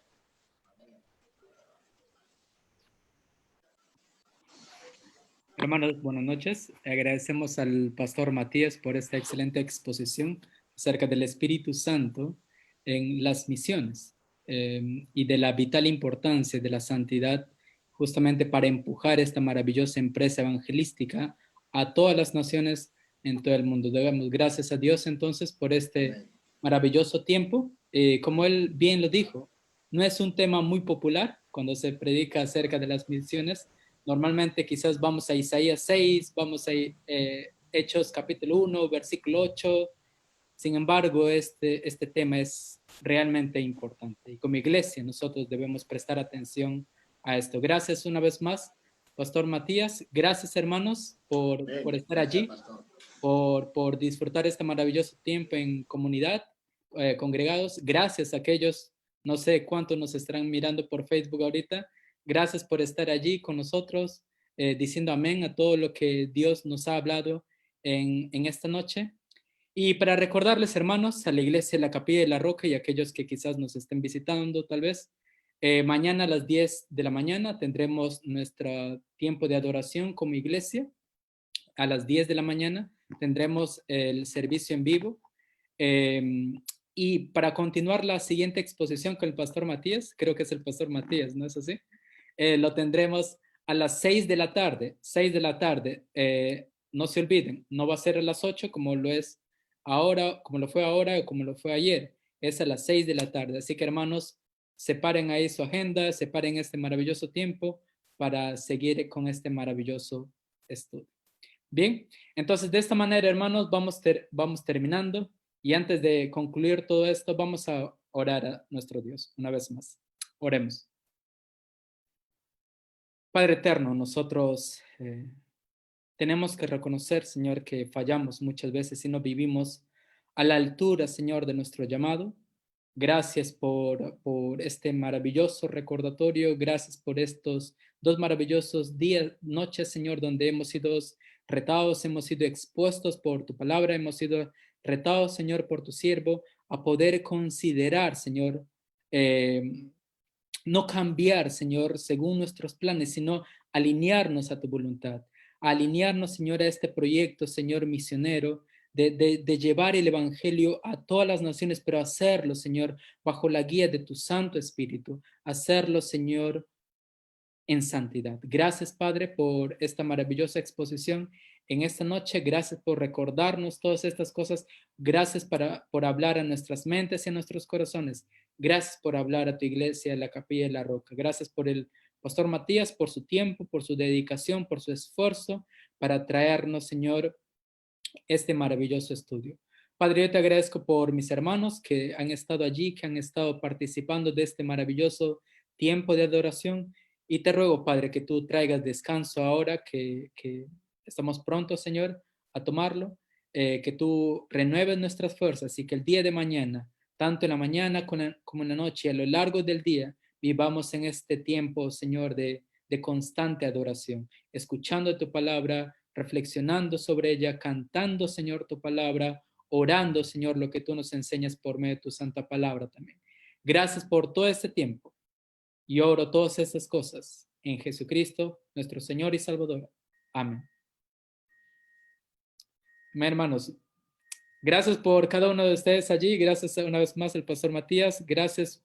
[SPEAKER 7] Hermanos, buenas noches. Agradecemos al pastor Matías por esta excelente exposición acerca del Espíritu Santo en las misiones y de la vital importancia de la santidad justamente para empujar esta maravillosa empresa evangelística a todas las naciones en todo el mundo. Damos gracias a Dios entonces por este maravilloso tiempo. Como él bien lo dijo, no es un tema muy popular cuando se predica acerca de las misiones. Normalmente quizás vamos a Isaías 6, vamos a Hechos capítulo 1, versículo 8. Sin embargo, este tema es realmente importante. Y como iglesia nosotros debemos prestar atención a esto. Gracias una vez más, Pastor Matías. Gracias, hermanos, por estar allí, por disfrutar este maravilloso tiempo en comunidad, congregados. Gracias a aquellos, no sé cuántos nos estarán mirando por Facebook ahorita. Gracias por estar allí con nosotros, diciendo amén a todo lo que Dios nos ha hablado en esta noche. Y para recordarles, hermanos, a la iglesia de la Capilla de la Roca y a aquellos que quizás nos estén visitando, tal vez, mañana a las 10 de la mañana tendremos nuestro tiempo de adoración como iglesia. A las 10 de la mañana tendremos el servicio en vivo. Y para continuar la siguiente exposición con el pastor Matías, creo que es el pastor Matías, ¿no es así? Lo tendremos a las 6 de la tarde. 6 de la tarde. No se olviden, no va a ser a las 8 como lo es ahora, como lo fue ahora o como lo fue ayer. es a las 6 de la tarde. Así que hermanos, separen ahí su agenda, separen este maravilloso tiempo para seguir con este maravilloso estudio. Bien, entonces de esta manera, hermanos, vamos terminando. Y antes de concluir todo esto, vamos a orar a nuestro Dios una vez más. Oremos. Padre eterno, nosotros tenemos que reconocer, Señor, que fallamos muchas veces y no vivimos a la altura, Señor, de nuestro llamado. Gracias por este maravilloso recordatorio. Gracias por estos 2 maravillosos días, noches, Señor, donde hemos sido retados, hemos sido expuestos por tu palabra, hemos sido retados, Señor, por tu siervo, a poder considerar, Señor, no cambiar, Señor, según nuestros planes, sino alinearnos a tu voluntad, alinearnos, Señor, a este proyecto, Señor, misionero, de llevar el evangelio a todas las naciones, pero hacerlo, Señor, bajo la guía de tu Santo Espíritu, hacerlo, Señor, en santidad. Gracias, Padre, por esta maravillosa exposición en esta noche. Gracias por recordarnos todas estas cosas. Gracias por hablar a nuestras mentes y a nuestros corazones. Gracias por hablar a tu iglesia, la Capilla de la Roca. Gracias por el Pastor Matías, por su tiempo, por su dedicación, por su esfuerzo para traernos, Señor, este maravilloso estudio. Padre, yo te agradezco por mis hermanos que han estado allí, que han estado participando de este maravilloso tiempo de adoración. Y te ruego, Padre, que tú traigas descanso ahora, que estamos prontos, Señor, a tomarlo, que tú renueves nuestras fuerzas y que el día de mañana, tanto en la mañana como en la noche, a lo largo del día, vivamos en este tiempo, Señor, de constante adoración, escuchando tu palabra, reflexionando sobre ella, cantando, Señor, tu palabra, orando, Señor, lo que tú nos enseñas por medio de tu santa palabra también. Gracias por todo este tiempo. Y oro todas estas cosas en Jesucristo, nuestro Señor y Salvador. Amén. Amén, hermanos. Gracias por cada uno de ustedes allí. Gracias una vez más al Pastor Matías. Gracias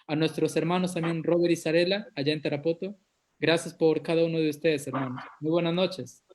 [SPEAKER 7] a nuestros hermanos también, Robert y Sarela, allá en Tarapoto. Gracias por cada uno de ustedes, hermanos. Muy buenas noches.